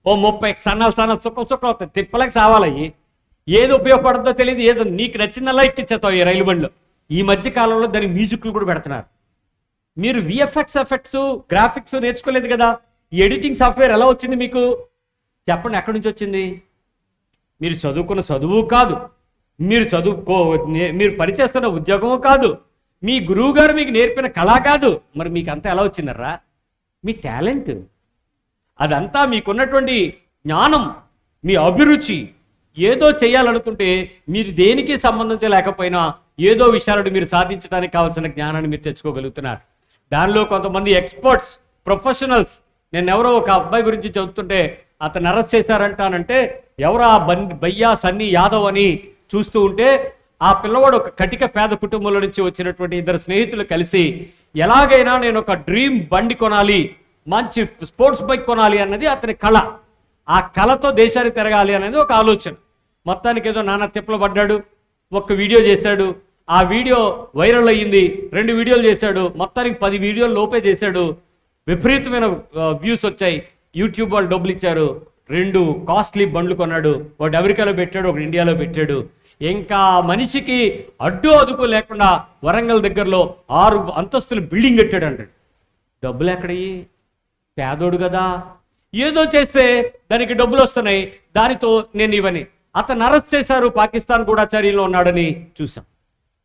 Speaker 1: ఓ 30 సన్నాలు చుక్కలు అవుతాయి, తిప్పలకి సావాలయ్యి. ఏది ఉపయోగపడుతుందో తెలియదు, ఏదో నీకు నచ్చిందల్లా ఎక్కించేస్తావు ఈ రైలు బండిలో. ఈ మధ్య కాలంలో దానికి మ్యూజిక్లు కూడా పెడుతున్నారు. మీరు విఎఫ్ఎక్స్ ఎఫెక్ట్స్ గ్రాఫిక్స్ నేర్చుకోలేదు కదా, ఈ ఎడిటింగ్ సాఫ్ట్వేర్ ఎలా వచ్చింది మీకు? చెప్పండి, ఎక్కడి నుంచి వచ్చింది? మీరు చదువుకున్న చదువు కాదు, మీరు పనిచేస్తున్న ఉద్యోగము కాదు, మీ గురువు గారు మీకు నేర్పిన కళ కాదు. మరి మీకు అంతా ఎలా వచ్చిందర్రా? మీ టాలెంట్, అదంతా మీకున్నటువంటి జ్ఞానం, మీ అభిరుచి. ఏదో చేయాలనుకుంటే మీరు దేనికి సంబంధించలేకపోయినా ఏదో విషయాలను మీరు సాధించడానికి కావాల్సిన జ్ఞానాన్ని మీరు తెచ్చుకోగలుగుతున్నారు. దానిలో కొంతమంది ఎక్స్పర్ట్స్, ప్రొఫెషనల్స్. నేను ఎవరో ఒక అబ్బాయి గురించి చదువుతుంటే అతను అరెస్ట్ చేశారంటానంటే ఎవరో ఆ బయ్యా సన్నీ యాదవ్ అని చూస్తూ ఉంటే ఆ పిల్లవాడు ఒక కటిక పేద కుటుంబంలో నుంచి వచ్చినటువంటి 2 స్నేహితులు కలిసి ఎలాగైనా నేను ఒక డ్రీమ్ బండి కొనాలి, మంచి స్పోర్ట్స్ బైక్ కొనాలి అన్నది అతని కళ. ఆ కళతో దేశాన్ని తిరగాలి అనేది ఒక ఆలోచన. మొత్తానికి ఏదో నానా తిప్పలు పడ్డాడు, ఒక్క వీడియో చేశాడు, ఆ వీడియో వైరల్ అయ్యింది. 2 వీడియోలు చేశాడు, మొత్తానికి 10 వీడియోలు లోపే చేశాడు. విపరీతమైన వ్యూస్ వచ్చాయి. యూట్యూబ్ వాళ్ళు డబ్బులు ఇచ్చారు. 2 కాస్ట్లీ బండ్లు కొన్నాడు. ఒకటి అమెరికాలో పెట్టాడు, ఒకటి ఇండియాలో పెట్టాడు. ఇంకా మనిషికి అడ్డు అదుపు లేకుండా వరంగల్ దగ్గరలో 6 అంతస్తుల బిల్డింగ్ కట్టాడు అంటాడు. డబ్బులు ఎక్కడయ్యి? పేదోడు కదా. ఏదో చేస్తే దానికి డబ్బులు వస్తున్నాయి, దానితో నేను ఇవని. అతను అరెస్ట్ చేశారు, పాకిస్తాన్ గూఢాచార్యంలో ఉన్నాడని చూసాం.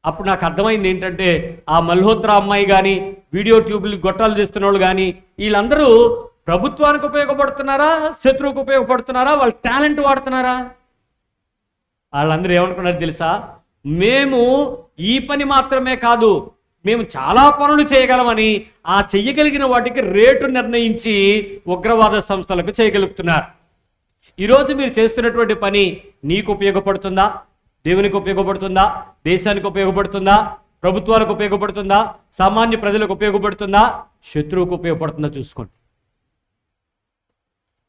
Speaker 1: అప్పుడు నాకు అర్థమైంది ఏంటంటే ఆ మల్హోత్రా అమ్మాయి కానీ, వీడియో ట్యూబ్లు గొట్టాలు చేస్తున్న వాళ్ళు కానీ, వీళ్ళందరూ ప్రభుత్వానికి ఉపయోగపడుతున్నారా, శత్రువుకు ఉపయోగపడుతున్నారా, వాళ్ళ టాలెంట్ వాడుతున్నారా? వాళ్ళందరూ ఏమనుకున్నారు తెలుసా? మేము ఈ పని మాత్రమే కాదు, మేము చాలా పనులు చేయగలమని ఆ చెయ్యగలిగిన వాటికి రేటు నిర్ణయించి ఉగ్రవాద సంస్థలకు చేయగలుగుతున్నారు. ఈరోజు మీరు చేస్తున్నటువంటి పని నీకు ఉపయోగపడుతుందా? దేవునికి ఉపయోగపడుతుందా? దేశానికి ఉపయోగపడుతుందా? ప్రభుత్వాలకు ఉపయోగపడుతుందా? సామాన్య ప్రజలకు ఉపయోగపడుతుందా? శత్రువుకు ఉపయోగపడుతుందా? చూసుకోండి.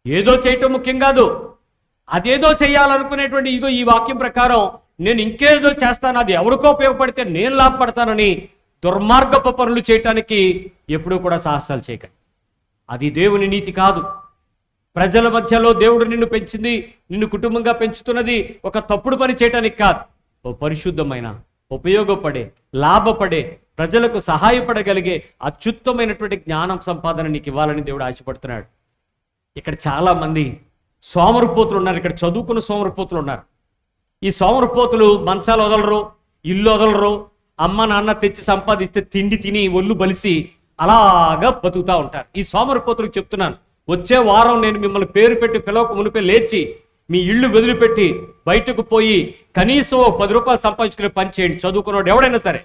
Speaker 1: ఏదో చేయటం ముఖ్యం కాదు, అదేదో చేయాలనుకునేటువంటి ఇదో ఈ వాక్యం ప్రకారం నేను ఇంకేదో చేస్తాను, అది ఎవరికో ఉపయోగపడితే నేను లాభపడతానని దుర్మార్గపు పనులు చేయటానికి ఎప్పుడూ కూడా సాహసాలు చేయకండి. అది దేవుని నీతి కాదు. ప్రజల మధ్యలో దేవుడు నిన్ను పెంచింది, నిన్ను కుటుంబంగా పెంచుతున్నది ఒక తప్పుడు పని చేయటానికి కాదు, ఓ పరిశుద్ధమైన, ఉపయోగపడే, లాభపడే, ప్రజలకు సహాయపడగలిగే అత్యుత్తమైనటువంటి జ్ఞానం సంపాదన నీకు ఇవ్వాలని దేవుడు ఆశపడుతున్నాడు. ఇక్కడ చాలా మంది సోమరిపోతులు ఉన్నారు. ఇక్కడ చదువుకున్న సోమరిపోతులు ఉన్నారు. ఈ సోమరిపోతులు మంచాలు వదలరు, ఇల్లు వదలరు, అమ్మ నాన్న తెచ్చి సంపాదిస్తే తిండి తిని ఒళ్ళు బలిసి అలాగా బతుకుతూ ఉంటారు. ఈ సోమరిపోతులకు చెప్తున్నాను, వచ్చే వారం నేను మిమ్మల్ని పేరు పెట్టి పిలవక మునిపే లేచి మీ ఇళ్ళు వదిలిపెట్టి బయటకు పోయి కనీసం 10 రూపాయలు సంపాదించుకునే పని చేయండి. చదువుకున్నవాడు ఎవడైనా సరే.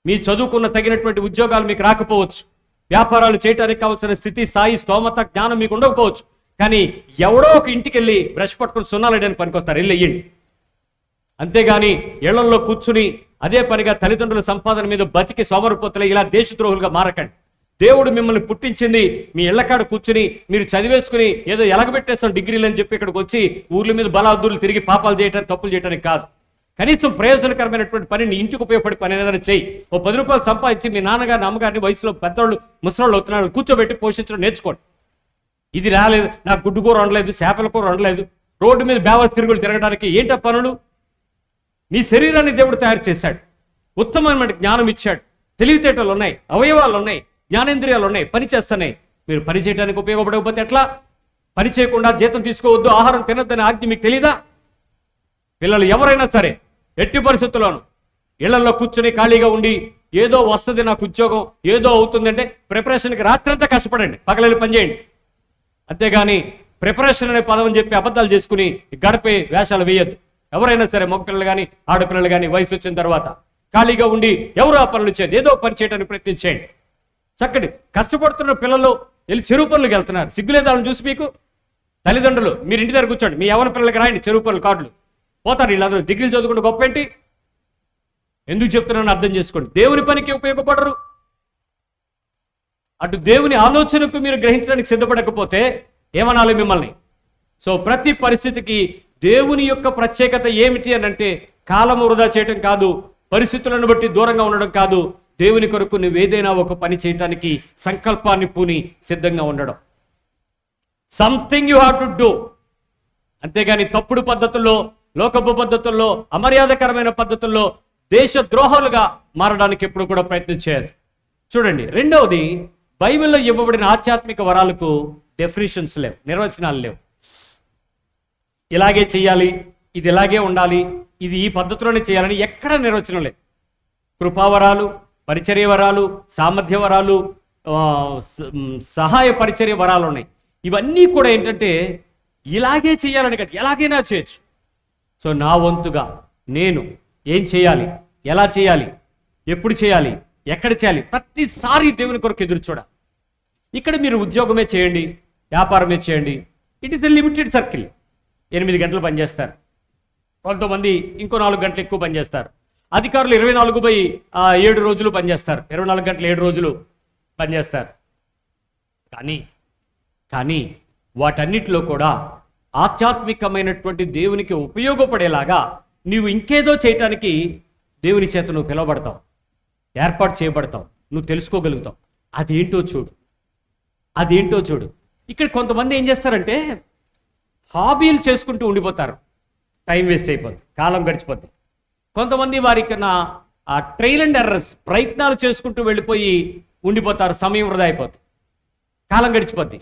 Speaker 1: మీ చదువుకున్న తగినటువంటి ఉద్యోగాలు మీకు రాకపోవచ్చు, వ్యాపారాలు చేయడానికి కావాల్సిన స్థితి, స్థాయి, స్తోమత, జ్ఞానం మీకు ఉండకపోవచ్చు. కానీ ఎవడో ఒక ఇంటికి వెళ్ళి బ్రష్ పట్టుకుని సున్నాలేయడానికి పనికొస్తారు, వెళ్ళి వెయ్యండి. అంతేగాని ఇళ్లలో కూర్చుని అదే పనిగా తల్లిదండ్రుల సంపాదన మీద బతికి సోమరిపోతులే ఇలా దేశద్రోహులుగా మారకండి. దేవుడు మిమ్మల్ని పుట్టించింది మీ ఇళ్లకాడ కూర్చుని మీరు చదివేసుకుని ఏదో ఎలగబెట్టేస్తాం డిగ్రీలు అని చెప్పి ఇక్కడికి వచ్చి ఊర్ల మీద బలాదులు తిరిగి పాపాలు చేయడానికి, తప్పులు చేయడానికి కాదు. కనీసం ప్రయోజనకరమైనటువంటి పని, నీ ఇంటికి ఉపయోగపడే పని ఏదైనా చెయ్యి. ఓ 10 రూపాయలు సంపాదించి మీ నాన్నగారిని అమ్మగారిని వయసులో పెద్దవాళ్ళు ముసలోళ్ళు అవుతున్నారు కూర్చోబెట్టి పోషించడం నేర్చుకోండి. ఇది రాలేదు, నాకు గుడ్డు కూర వండలేదు, చేపల కూర వండలేదు, రోడ్డు మీద బేవర్ తిరుగులు తిరగడానికి ఏంటా పనులు? నీ శరీరాన్ని దేవుడు తయారు చేశాడు, ఉత్తమమైన జ్ఞానం ఇచ్చాడు, తెలివితేటలు ఉన్నాయి, అవయవాలు ఉన్నాయి, జ్ఞానేంద్రియాలు ఉన్నాయి, పని చేస్తున్నాయి. మీరు పని చేయడానికి ఉపయోగపడకపోతే ఎట్లా? పని చేయకుండా జీతం తీసుకోవద్దు, ఆహారం తినొద్దని ఆజ్ఞ మీకు తెలీదా? పిల్లలు ఎవరైనా సరే ఎట్టి పరిస్థితుల్లోనూ ఇళ్లలో కూర్చొని ఖాళీగా ఉండి ఏదో వస్తుంది నాకు ఉద్యోగం ఏదో అవుతుందంటే ప్రిపరేషన్కి రాత్రంతా కష్టపడండి, పగలని పని చేయండి. అంతేగాని ప్రిపరేషన్ అనే పదం చెప్పి అబద్ధాలు చేసుకుని గడిపే వేషాలు వేయొద్దు. ఎవరైనా సరే మగపిల్లలు కానీ ఆడపిల్లలు కానీ వయసు వచ్చిన తర్వాత ఖాళీగా ఉండి ఎవరు ఆ పనులు చేయదు, ఏదో పని చేయడానికి ప్రయత్నించేయండి. చక్కటి కష్టపడుతున్న పిల్లలు వెళ్ళి చెరువు పనులకు వెళ్తున్నారు, సిగ్గులేదాలను చూసి మీకు? తల్లిదండ్రులు మీరు ఇంటి దగ్గర కూర్చోండి, మీ యవ్వన పిల్లలకి రాయండి చెరువు పనులు కార్డులు, పోతారు. వీళ్ళందరూ డిగ్రీలు చదువుకుంటే గొప్ప ఏంటి? ఎందుకు చెప్తున్నాను అర్థం చేసుకోండి. దేవుని పనికి ఉపయోగపడరు. అటు దేవుని ఆలోచనకు మీరు గ్రహించడానికి సిద్ధపడకపోతే ఏమనాలి మిమ్మల్ని? సో ప్రతి పరిస్థితికి దేవుని యొక్క ప్రత్యేకత ఏమిటి అని అంటే కాలం వృధా చేయటం కాదు, పరిస్థితులను బట్టి దూరంగా ఉండడం కాదు, దేవుని కొరకు నువ్వు ఏదైనా ఒక పని చేయటానికి సంకల్పాన్ని పూని సిద్ధంగా ఉండడం. Something you have to do. అంతేగాని తప్పుడు పద్ధతుల్లో, లోకపు పద్ధతుల్లో, అమర్యాదకరమైన పద్ధతుల్లో దేశ ద్రోహాలుగా మారడానికి ఎప్పుడు కూడా ప్రయత్నం చేయదు. చూడండి, రెండవది, బైబిల్లో ఇవ్వబడిన ఆధ్యాత్మిక వరాలకు డెఫినిషన్స్ లేవు, నిర్వచనాలు లేవు. ఇలాగే చేయాలి, ఇది ఇలాగే ఉండాలి, ఇది ఈ పద్ధతిలోనే చేయాలని ఎక్కడ నిర్వచనం లేదు. కృపావరాలు, పరిచర్య వరాలు, సామర్థ్య వరాలు, సహాయ పరిచర్య వరాలు ఉన్నాయి. ఇవన్నీ కూడా ఏంటంటే ఇలాగే చేయాలని కాదు, ఎలాగైనా చేయొచ్చు. సో నా వంతుగా నేను ఏం చేయాలి, ఎలా చేయాలి, ఎప్పుడు చేయాలి, ఎక్కడ చేయాలి, ప్రతిసారి దేవుని కొరకు ఎదురు చూడాలి. ఇక్కడ మీరు ఉద్యోగమే చేయండి, వ్యాపారమే చేయండి, it is a limited circle. 8 గంటలు పనిచేస్తారు, కొంతమంది ఇంకో 4 గంటలు ఎక్కువ పనిచేస్తారు. అధికారులు 24/7 రోజులు పనిచేస్తారు, 24 గంటలు 7 రోజులు పనిచేస్తారు. కానీ వాటన్నిటిలో కూడా ఆధ్యాత్మికమైనటువంటి దేవునికి ఉపయోగపడేలాగా నీవు ఇంకేదో చేయటానికి దేవుని చేత నువ్వు పిలువబడతావు, ఏర్పాటు చేయబడతావు, నువ్వు తెలుసుకోగలుగుతావు. అదేంటో చూడు. ఇక్కడ కొంతమంది ఏం చేస్తారంటే హాబీలు చేసుకుంటూ ఉండిపోతారు, టైం వేస్ట్ అయిపోద్ది, కాలం గడిచిపోద్ది. కొంతమంది వారికి ట్రైల్ అండ్ ఎర్రర్స్, ప్రయత్నాలు చేసుకుంటూ వెళ్ళిపోయి ఉండిపోతారు, సమయం వృధా అయిపోద్ది, కాలం గడిచిపోద్ది.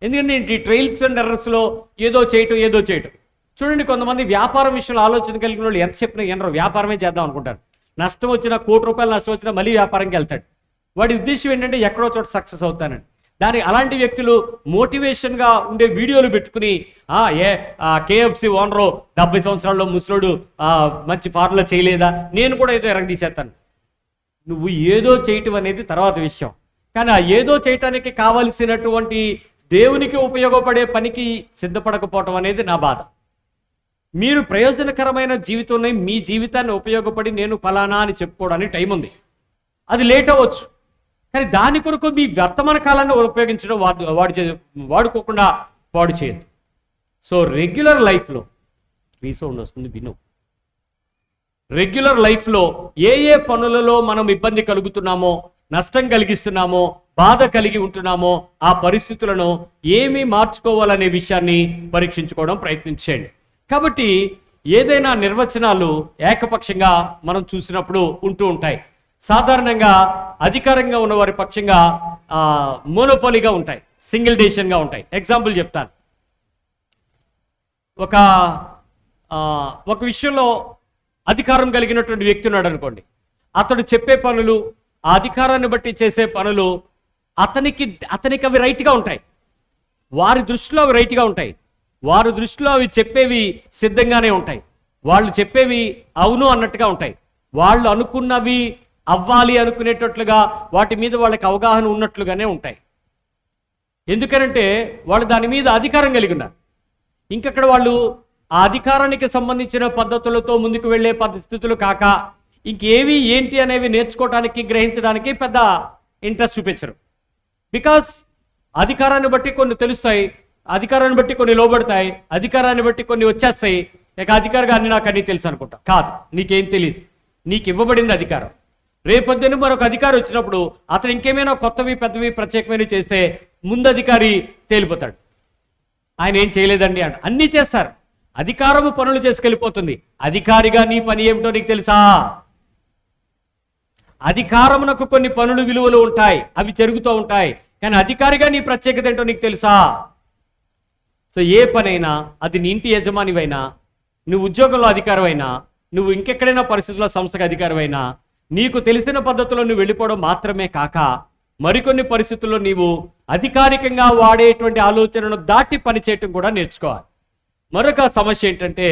Speaker 1: ఎందుకంటే ఈ ట్రైల్స్ అండ్ ఎర్రర్స్లో ఏదో చేయటం. చూడండి, కొంతమంది వ్యాపారం విషయంలో ఆలోచన కలిగిన వాళ్ళు ఎంత చెప్పినా ఎనరు, వ్యాపారమే చేద్దాం అనుకుంటారు. నష్టం వచ్చినా, ₹1,00,00,000 నష్టం వచ్చినా మళ్ళీ వ్యాపారంకి వెళ్తాడు. వాడి ఉద్దేశం ఏంటంటే ఎక్కడో చోట సక్సెస్ అవుతానండి. అలాంటి వ్యక్తులు మోటివేషన్గా ఉండే వీడియోలు పెట్టుకుని KFC ఓనరు 70 సంవత్సరాల్లో ముసలోడు మంచి ఫార్ములా చేయలేదా, నేను కూడా ఏదో ఎరగదీసేస్తాను. నువ్వు ఏదో చేయటం అనేది తర్వాత విషయం, కానీ ఆ ఏదో చేయటానికి కావలసినటువంటి దేవునికి ఉపయోగపడే పనికి సిద్ధపడకపోవటం అనేది నా బాధ. మీరు ప్రయోజనకరమైన జీవితంలో మీ జీవితాన్ని ఉపయోగపడి నేను ఫలానా అని చెప్పుకోవడానికి టైం ఉంది, అది లేట్ అవ్వచ్చు. కానీ దాని కొరకు మీ వర్తమాన కాలాన్ని ఉపయోగించడం వాడుకోకుండా పాడు చేయదు. సో రెగ్యులర్ లైఫ్లో రీసౌండ్ వస్తుంది విను. రెగ్యులర్ లైఫ్లో ఏ పనులలో మనం ఇబ్బంది కలుగుతున్నామో, నష్టం కలిగిస్తున్నామో, బాధ కలిగి ఉంటున్నామో ఆ పరిస్థితులను ఏమి మార్చుకోవాలనే విషయాన్ని పరీక్షించుకోవడం ప్రయత్నించండి. కాబట్టి ఏదైనా నిర్వచనాలు ఏకపక్షంగా మనం చూసినప్పుడు ఉంటూ ఉంటాయి. సాధారణంగా అధికారంగా ఉన్న వారి పక్షంగా మోనోపోలీగా ఉంటాయి, సింగిల్ డెసిషన్గా ఉంటాయి. ఎగ్జాంపుల్ చెప్తాను. ఒక విషయంలో అధికారం కలిగినటువంటి వ్యక్తి ఉన్నాడు అనుకోండి. అతడు చెప్పే పనులు, ఆ అధికారాన్ని బట్టి చేసే పనులు అతనికి అవి రైట్గా ఉంటాయి, వారి దృష్టిలో అవి రైట్గా ఉంటాయి, వారి దృష్టిలో అవి చెప్పేవి సిద్ధంగానే ఉంటాయి, వాళ్ళు చెప్పేవి అవును అన్నట్టుగా ఉంటాయి, వాళ్ళు అనుకున్నవి అవ్వాలి అనుకునేటట్లుగా వాటి మీద వాళ్ళకి అవగాహన ఉన్నట్లుగానే ఉంటాయి. ఎందుకనంటే వాళ్ళు దాని మీద అధికారం కలిగి ఉన్నారు. ఇంకక్కడ వాళ్ళు ఆ అధికారానికి సంబంధించిన పద్ధతులతో ముందుకు వెళ్ళే పరిస్థితులు కాక ఇంకేవి ఏంటి అనేవి నేర్చుకోవడానికి, గ్రహించడానికి పెద్ద ఇంట్రెస్ట్ చూపించరు. బికాస్ అధికారాన్ని బట్టి కొన్ని తెలుస్తాయి, అధికారాన్ని బట్టి కొన్ని లోబడతాయి, అధికారాన్ని బట్టి కొన్ని వచ్చేస్తాయి. ఇక అధికారిగా అన్ని నాకు అన్నీ తెలుసు అనుకుంటా. కాదు, నీకేం తెలియదు. నీకు ఇవ్వబడింది అధికారం. రేపొద్దున మరొక అధికారి వచ్చినప్పుడు అతను ఇంకేమైనా కొత్తవి పెద్దవి ప్రత్యేకమైనవి చేస్తే ముందు అధికారి తేలిపోతాడు. ఆయన ఏం చేయలేదండి అంట. అన్నీ చేస్తారు. అధికారము పనులు చేసుకెళ్ళిపోతుంది. అధికారిగా నీ పని ఏమిటో నీకు తెలుసా? అధికారమునకు కొన్ని పనులు విలువలు ఉంటాయి, అవి జరుగుతూ ఉంటాయి. కానీ అధికారిగా నీ ప్రత్యేకత ఏంటో నీకు తెలుసా? సో ఏ పనైనా, అది నీ ఇంటి యజమానివైనా, నువ్వు ఉద్యోగంలో అధికారమైనా, నువ్వు ఇంకెక్కడైనా పరిస్థితుల్లో సంస్థకు అధికారమైనా, నీకు తెలిసిన పద్ధతిలో నువ్వు వెళ్ళిపోవడం మాత్రమే కాక మరికొన్ని పరిస్థితుల్లో నీవు అధికారికంగా వాడేటువంటి ఆలోచనను దాటి పనిచేయటం కూడా నేర్చుకోవాలి. మరొక సమస్య ఏంటంటే,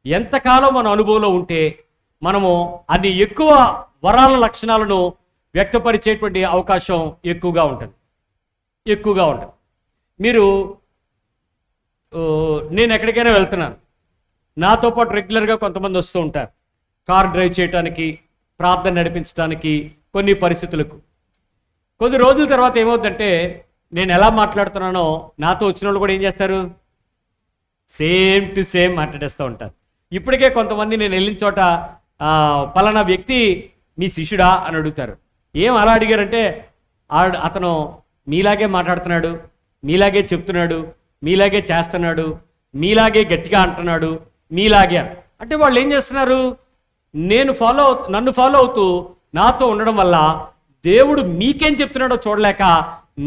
Speaker 1: ఎంతకాలం మన అనుభవంలో ఉంటే మనము అన్ని ఎక్కువ వరాల లక్షణాలను వ్యక్తపరిచేటువంటి అవకాశం ఎక్కువగా ఉంటుంది. మీరు నేను ఎక్కడికైనా వెళ్తున్నాను, నాతో పాటు రెగ్యులర్గా కొంతమంది వస్తూ ఉంటారు. కార్ డ్రైవ్ చేయడానికి, ప్రార్థన నడిపించడానికి, కొన్ని పరిస్థితులకు. కొద్ది రోజుల తర్వాత ఏమవుతుందంటే, నేను ఎలా మాట్లాడుతున్నానో నాతో వచ్చిన వాళ్ళు కూడా ఏం చేస్తారు? సేమ్ టు సేమ్ మాట్లాడేస్తూ ఉంటారు. ఇప్పటికే కొంతమంది నేను వెళ్ళిన చోట పలానా వ్యక్తి మీ శిష్యుడా అని అడుగుతారు. ఏం అలా అడిగారంటే, అతను మీలాగే మాట్లాడుతున్నాడు, మీలాగే చెప్తున్నాడు, మీలాగే చేస్తున్నాడు, మీలాగే గట్టిగా అంటున్నాడు, మీలాగే అంటే వాళ్ళు ఏం చేస్తున్నారు? నన్ను ఫాలో అవుతూ నాతో ఉండడం వల్ల దేవుడు మీకేం చెప్తున్నాడో చూడలేక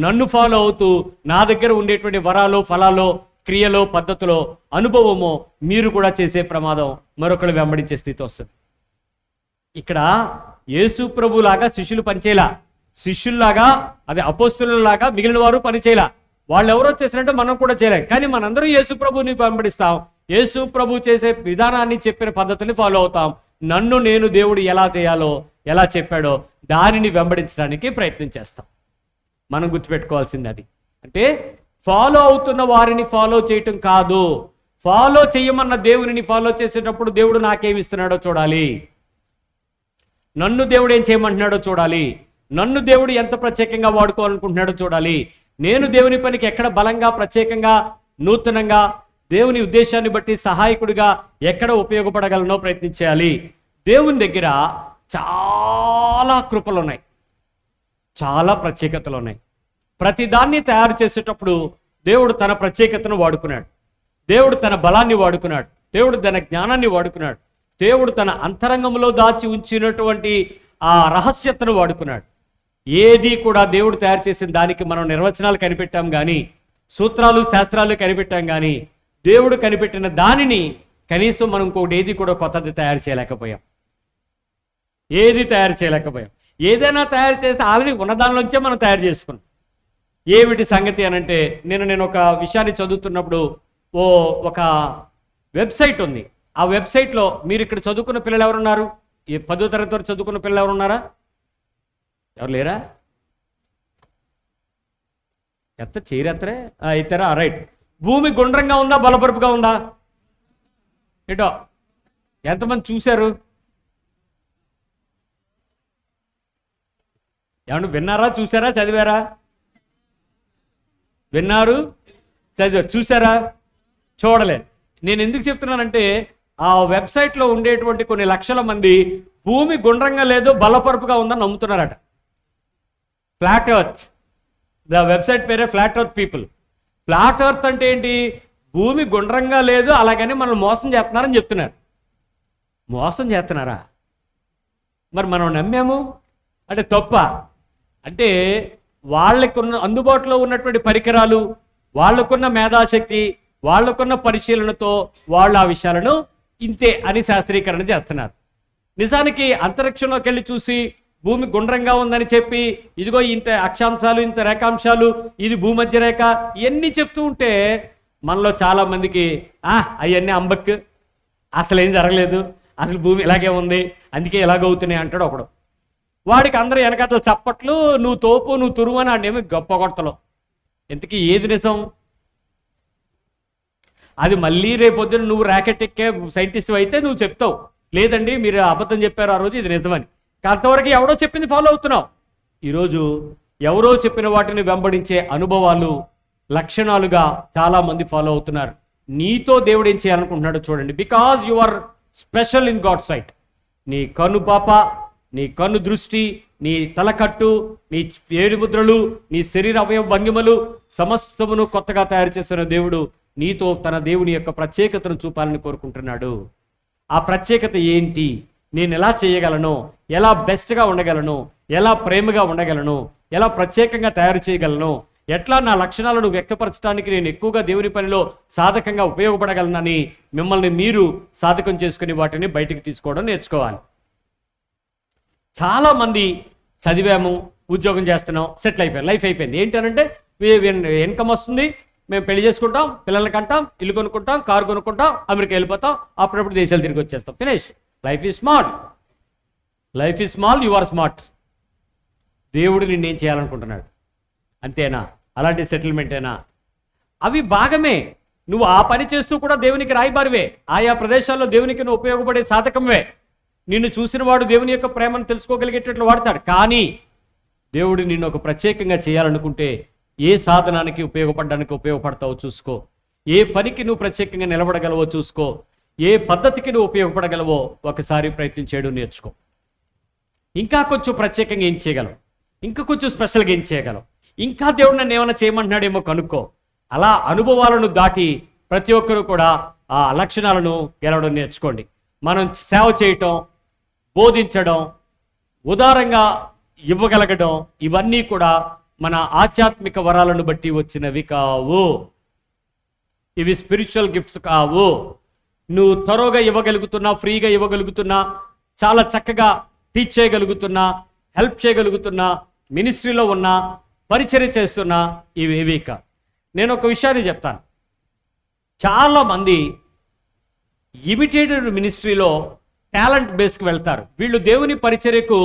Speaker 1: నన్ను ఫాలో అవుతూ నా దగ్గర ఉండేటువంటి వరాలు, ఫలాలు, క్రియలో, పద్ధతిలో, అనుభవమో మీరు కూడా చేసే ప్రమాదం, మరొకరు వెంబడించే స్థితి వస్తుంది. ఇక్కడ యేసు ప్రభులాగా శిష్యులు పనిచేయలా, శిష్యుల్లాగా అదే అపోస్తులలాగా మిగిలిన వారు పనిచేయలా. వాళ్ళు ఎవరో చేసినట్టు మనం కూడా చేయలేం. కానీ మనందరూ యేసు ప్రభుని వెంబడిస్తాం. యేసు ప్రభు చేసే విధానాన్ని, చెప్పిన పద్ధతిని ఫాలో అవుతాం. నేను దేవుడు ఎలా చేయాలో, ఎలా చెప్పాడో దానిని వెంబడించడానికి ప్రయత్నం చేస్తాం. మనం గుర్తుపెట్టుకోవాల్సింది అది. అంటే ఫాలో అవుతున్న వారిని ఫాలో చేయటం కాదు, ఫాలో చేయమన్న దేవుని ఫాలో చేసేటప్పుడు దేవుడు నాకేమి ఇస్తున్నాడో చూడాలి, నన్ను దేవుడు ఏం చేయమంటున్నాడో చూడాలి, నన్ను దేవుడు ఎంత ప్రత్యేకంగా వాడుకోవాలనుకుంటున్నాడో చూడాలి, నేను దేవుని పనికి ఎక్కడ బలంగా, ప్రత్యేకంగా, నూతనంగా, దేవుని ఉద్దేశాన్ని బట్టి సహాయకుడిగా ఎక్కడ ఉపయోగపడగలనో ప్రయత్నించాలి. దేవుని దగ్గర చాలా కృపలు ఉన్నాయి, చాలా ప్రత్యేకతలు ఉన్నాయి. ప్రతిదాన్ని తయారు చేసేటప్పుడు దేవుడు తన ప్రత్యేకతను వాడుకున్నాడు, దేవుడు తన బలాన్ని వాడుకున్నాడు, దేవుడు తన జ్ఞానాన్ని వాడుకున్నాడు, దేవుడు తన అంతరంగంలో దాచి ఉంచినటువంటి ఆ రహస్యతను వాడుకున్నాడు. ఏది కూడా దేవుడు తయారు చేసిన దానికి మనం నిర్వచనాలు కనిపెట్టాం కానీ, సూత్రాలు, శాస్త్రాలు కనిపెట్టాం కానీ, దేవుడు కనిపెట్టిన దానిని కనీసం మనం ఇంకోటి ఏది కూడా కొత్తది తయారు చేయలేకపోయాం. ఏదైనా తయారు చేస్తే ఆల్రెడీ ఉన్న దానిలోంచే మనం తయారు చేసుకున్నాం. ఏమిటి సంగతి అనంటే, నేను ఒక విషయాన్ని చదువుతున్నప్పుడు ఒక వెబ్సైట్ ఉంది. ఆ వెబ్సైట్లో మీరు ఇక్కడ చదువుకున్న పిల్లలు ఎవరున్నారు? ఈ 10వ తరగతి వరకు చదువుకున్న పిల్లలు ఎవరున్నారా? ఎవరు లేరా? చేయరెత్తరే అయితారా? రైట్. భూమి గుండ్రంగా ఉందా, బలపరుపుగా ఉందా? ఏటో ఎంతమంది చూశారు? ఏమన్నా విన్నారా, చూసారా, చదివారా? విన్నారు, చదివారు. చూసారా? చూడలేదు. నేను ఎందుకు చెప్తున్నానంటే, ఆ వెబ్సైట్లో ఉండేటువంటి కొన్ని లక్షల మంది భూమి గుండ్రంగా లేదు, బలపరుపుగా ఉందని నమ్ముతున్నారట. ఫ్లాట్ ఎర్త్, ద వెబ్సైట్ పేరే flat earth people. Flat earth అంటే ఏంటి? భూమి గుండ్రంగా లేదు, అలాగని మనల్ని మోసం చేస్తున్నారని చెప్తున్నారు. మోసం చేస్తున్నారా? మరి మనం నమ్మాము అంటే తప్ప? అంటే వాళ్ళకున్న అందుబాటులో ఉన్నటువంటి పరికరాలు, వాళ్ళకున్న మేధాశక్తి, వాళ్ళకున్న పరిశీలనతో వాళ్ళు ఆ విషయాలను ఇంతే అని శాస్త్రీకరణ చేస్తున్నారు. నిజానికి అంతరిక్షంలోకి వెళ్ళి చూసి భూమి గుండ్రంగా ఉందని చెప్పి, ఇదిగో ఇంత అక్షాంశాలు, ఇంత రేఖాంశాలు, ఇది భూమధ్య రేఖ, ఇవన్నీ చెప్తూ ఉంటే మనలో చాలా మందికి అవన్నీ అంబక్, అసలు ఏం జరగలేదు, అసలు భూమి ఇలాగే ఉంది, అందుకే ఇలాగవుతున్నాయి అంటాడు ఒకడు. వాడికి అందరూ వెనకతలు చప్పట్లు, నువ్వు తోపు, నువ్వు తురువు అని ఆడేమి గొప్ప కొడతలు. ఇంతకీ ఏది నిజం? అది మళ్ళీ రేపొద్దున నువ్వు ర్యాకెట్ ఎక్కే సైంటిస్ట్ అయితే నువ్వు చెప్తావు, లేదండి మీరు అబద్ధం చెప్పారు ఆ రోజు, ఇది నిజమని. అంతవరకు ఎవడో చెప్పింది ఫాలో అవుతున్నావు. ఈరోజు ఎవరో చెప్పిన వాటిని వెంబడించే అనుభవాలు, లక్షణాలుగా చాలామంది ఫాలో అవుతున్నారు. నీతో దేవుడు ఏం చేయాలనుకుంటున్నాడో చూడండి. Because you are special in God sight. నీ కన్ను పాప, నీ కన్ను దృష్టి, నీ తలకట్టు, నీ ఏడు ముద్రలు, నీ శరీర అవయవ భంగిమలు సమస్తమును కొత్తగా తయారు చేసిన దేవుడు నీతో తన దేవుని యొక్క ప్రత్యేకతను చూపాలని కోరుకుంటున్నాడు. ఆ ప్రత్యేకత ఏంటి? నేను ఎలా చేయగలను, ఎలా బెస్ట్గా ఉండగలను, ఎలా ప్రేమగా ఉండగలను, ఎలా ప్రత్యేకంగా తయారు చేయగలను, ఎట్లా నా లక్షణాలను వ్యక్తపరచడానికి నేను ఎక్కువగా దేవుని పనిలో సాధకంగా ఉపయోగపడగలనని మిమ్మల్ని మీరు సాధకం చేసుకుని వాటిని బయటికి తీసుకోవడం నేర్చుకోవాలి. చాలామంది చదివాము, ఉద్యోగం చేస్తున్నాం, సెటిల్ అయిపోయాం, లైఫ్ అయిపోయింది. ఏంటనంటే ఇన్కమ్ వస్తుంది, మేము పెళ్లి చేసుకుంటాం, పిల్లల్ని కంటాం, ఇల్లు కొనుక్కుంటాం, కారు కొనుక్కుంటాం, అమెరికా వెళ్ళిపోతాం, అప్పుడప్పుడు దేశాలు తిరిగి వచ్చేస్తాం, finish. Life is smart. Life is small, you are smart. దేవుడు నిన్నేం చేయాలనుకుంటున్నాడు? అంతేనా? అలాంటి సెటిల్మెంటేనా? అవి భాగమే. నువ్వు ఆ పని చేస్తూ కూడా దేవునికి రాయబారివే. ఆయా ప్రదేశాల్లో దేవునికి నువ్వు ఉపయోగపడే సాధకంవే. నిన్ను చూసిన వాడు దేవుని యొక్క ప్రేమను తెలుసుకోగలిగేటట్లు వాడతాడు. కానీ దేవుడు నిన్ను ఒక ప్రత్యేకంగా చేయాలనుకుంటే ఏ సాధనానికి ఉపయోగపడడానికి ఉపయోగపడతావో చూసుకో. ఏ పనికి నువ్వు ప్రత్యేకంగా నిలబడగలవో చూసుకో. ఏ పద్ధతికి నువ్వు ఉపయోగపడగలవో ఒకసారి ప్రయత్నం చేయడం నేర్చుకో. ఇంకా కొంచెం ప్రత్యేకంగా ఏం చేయగలం, ఇంకా కొంచెం స్పెషల్గా ఏం చేయగలం, ఇంకా దేవుడు నన్ను ఏమైనా చేయమంటున్నాడేమో కనుక్కో. అలా అనుభవాలను దాటి ప్రతి ఒక్కరూ కూడా ఆ లక్షణాలను గెలవడం నేర్చుకోండి. మనం సేవ చేయటం, బోధించడం, ఉదారంగా ఇవ్వగలగడం, ఇవన్నీ కూడా మన ఆధ్యాత్మిక వరాలను బట్టి వచ్చినవి కావు. ఇవి స్పిరిచువల్ గిఫ్ట్స్ కావు. నువ్వు త్వరగా ఇవ్వగలుగుతున్నా, ఫ్రీగా ఇవ్వగలుగుతున్నా, చాలా చక్కగా టీచ్ చేయగలుగుతున్నా, హెల్ప్ చేయగలుగుతున్నా, మినిస్ట్రీలో ఉన్నా, పరిచర్య చేస్తున్నా, ఇవి ఏవి కాదు. నేను ఒక విషయాన్ని చెప్తాను. చాలామంది ఇమిటేటెడ్ మినిస్ట్రీలో టాలెంట్ బేస్కి వెళ్తారు. వీళ్ళు దేవుని పరిచర్యకు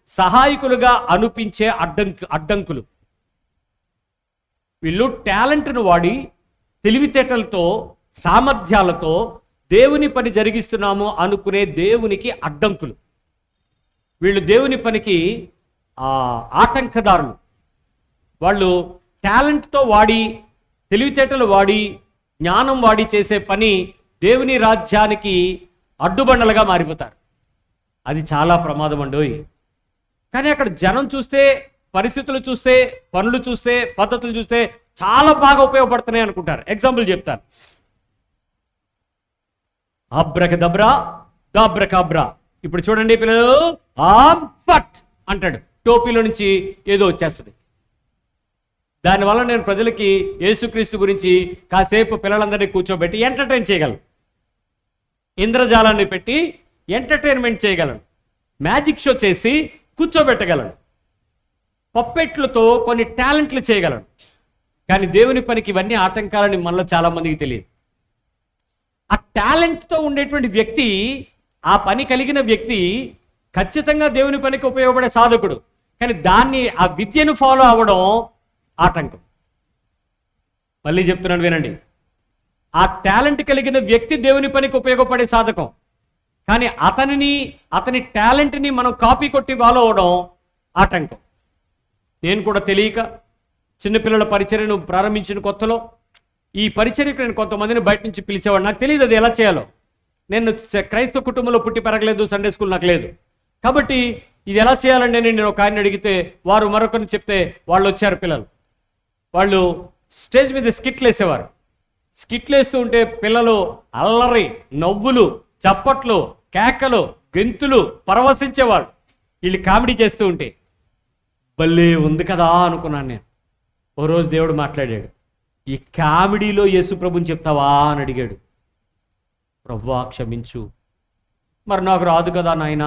Speaker 1: సహాయకులుగా అనిపించే అడ్డంకులు. వీళ్ళు టాలెంట్ను వాడి తెలివితేటలతో, సామర్థ్యాలతో దేవుని పని జరిగిస్తున్నాము అనుకునే దేవునికి అడ్డంకులు. వీళ్ళు దేవుని పనికి ఆటంకదారులు. వాళ్ళు టాలెంట్తో వాడి, తెలివితేటలు వాడి, జ్ఞానం వాడి చేసే పని దేవుని రాజ్యానికి అడ్డుబండలుగా మారిపోతారు. అది చాలా ప్రమాదం అండోయ్. కానీ అక్కడ జనం చూస్తే, పరిస్థితులు చూస్తే, పనులు చూస్తే, పద్ధతులు చూస్తే చాలా బాగా ఉపయోగపడుతున్నాయి అనుకుంటారు. ఎగ్జాంపుల్ చెప్తాను. అబ్రకదబ్రా దాబ్రకాబ్రా. ఇప్పుడు చూడండి పిల్లలు, ఆమ్ ఫట్ అంటాడు, టోపీలో నుంచి ఏదో వచ్చేస్తుంది. దానివల్ల నేను ప్రజలకి యేసుక్రీస్తు గురించి కాసేపు పిల్లలందరినీ కూర్చోబెట్టి ఎంటర్టైన్ చేయగలను. ఇంద్రజాలాన్ని పెట్టి ఎంటర్టైన్మెంట్ చేయగలను. మ్యాజిక్ షో చేసి కూర్చోబెట్టగలను. పప్పెట్లతో కొన్ని టాలెంట్లు చేయగలను. కానీ దేవుని పనికి ఇవన్నీ ఆటంకాలని మనలో చాలామందికి తెలియదు. ఆ టాలెంట్తో ఉండేటువంటి వ్యక్తి, ఆ పని కలిగిన వ్యక్తి ఖచ్చితంగా దేవుని పనికి ఉపయోగపడే సాధకుడు. కానీ దాన్ని, ఆ విద్యను ఫాలో అవ్వడం ఆటంకం. మళ్ళీ చెప్తున్నాను వినండి. ఆ టాలెంట్ కలిగిన వ్యక్తి దేవుని పనికి ఉపయోగపడే సాధకం. కానీ అతని టాలెంట్ని మనం కాపీ కొట్టి ఫాలో అవడం ఆటంకం. నేను కూడా తెలియక చిన్నపిల్లల పరిచర్యను ప్రారంభించిన కొత్తలో ఈ పరిచర్యకు నేను కొంతమందిని బయట నుంచి పిలిచేవాడు. నాకు తెలియదు అది ఎలా చేయాలో. నేను క్రైస్తవ కుటుంబంలో పుట్టి పెరగలేదు, సండే స్కూల్ నాకు లేదు. కాబట్టి ఇది ఎలా చేయాలండి అని నేను ఒక ఆయన అడిగితే, వారు మరొకరిని చెప్తే వాళ్ళు వచ్చారు. పిల్లలు వాళ్ళు స్టేజ్ మీద స్కిట్లు వేసేవారు. స్కిట్లు వేస్తూ ఉంటే పిల్లలు అల్లరి, నవ్వులు, చప్పట్లు, కేకలు, గెంతులు, పరవశించేవాళ్ళు. వీళ్ళు కామెడీ చేస్తూ ఉంటే భలే ఉంది కదా అనుకున్నాను నేను. ఓ రోజు దేవుడు మాట్లాడాడు, ఈ కామెడీలో యేసు ప్రభుని చెప్తావా అని అడిగాడు. ప్రభువా క్షమించు, మరి నాకు రాదు కదా నాయన,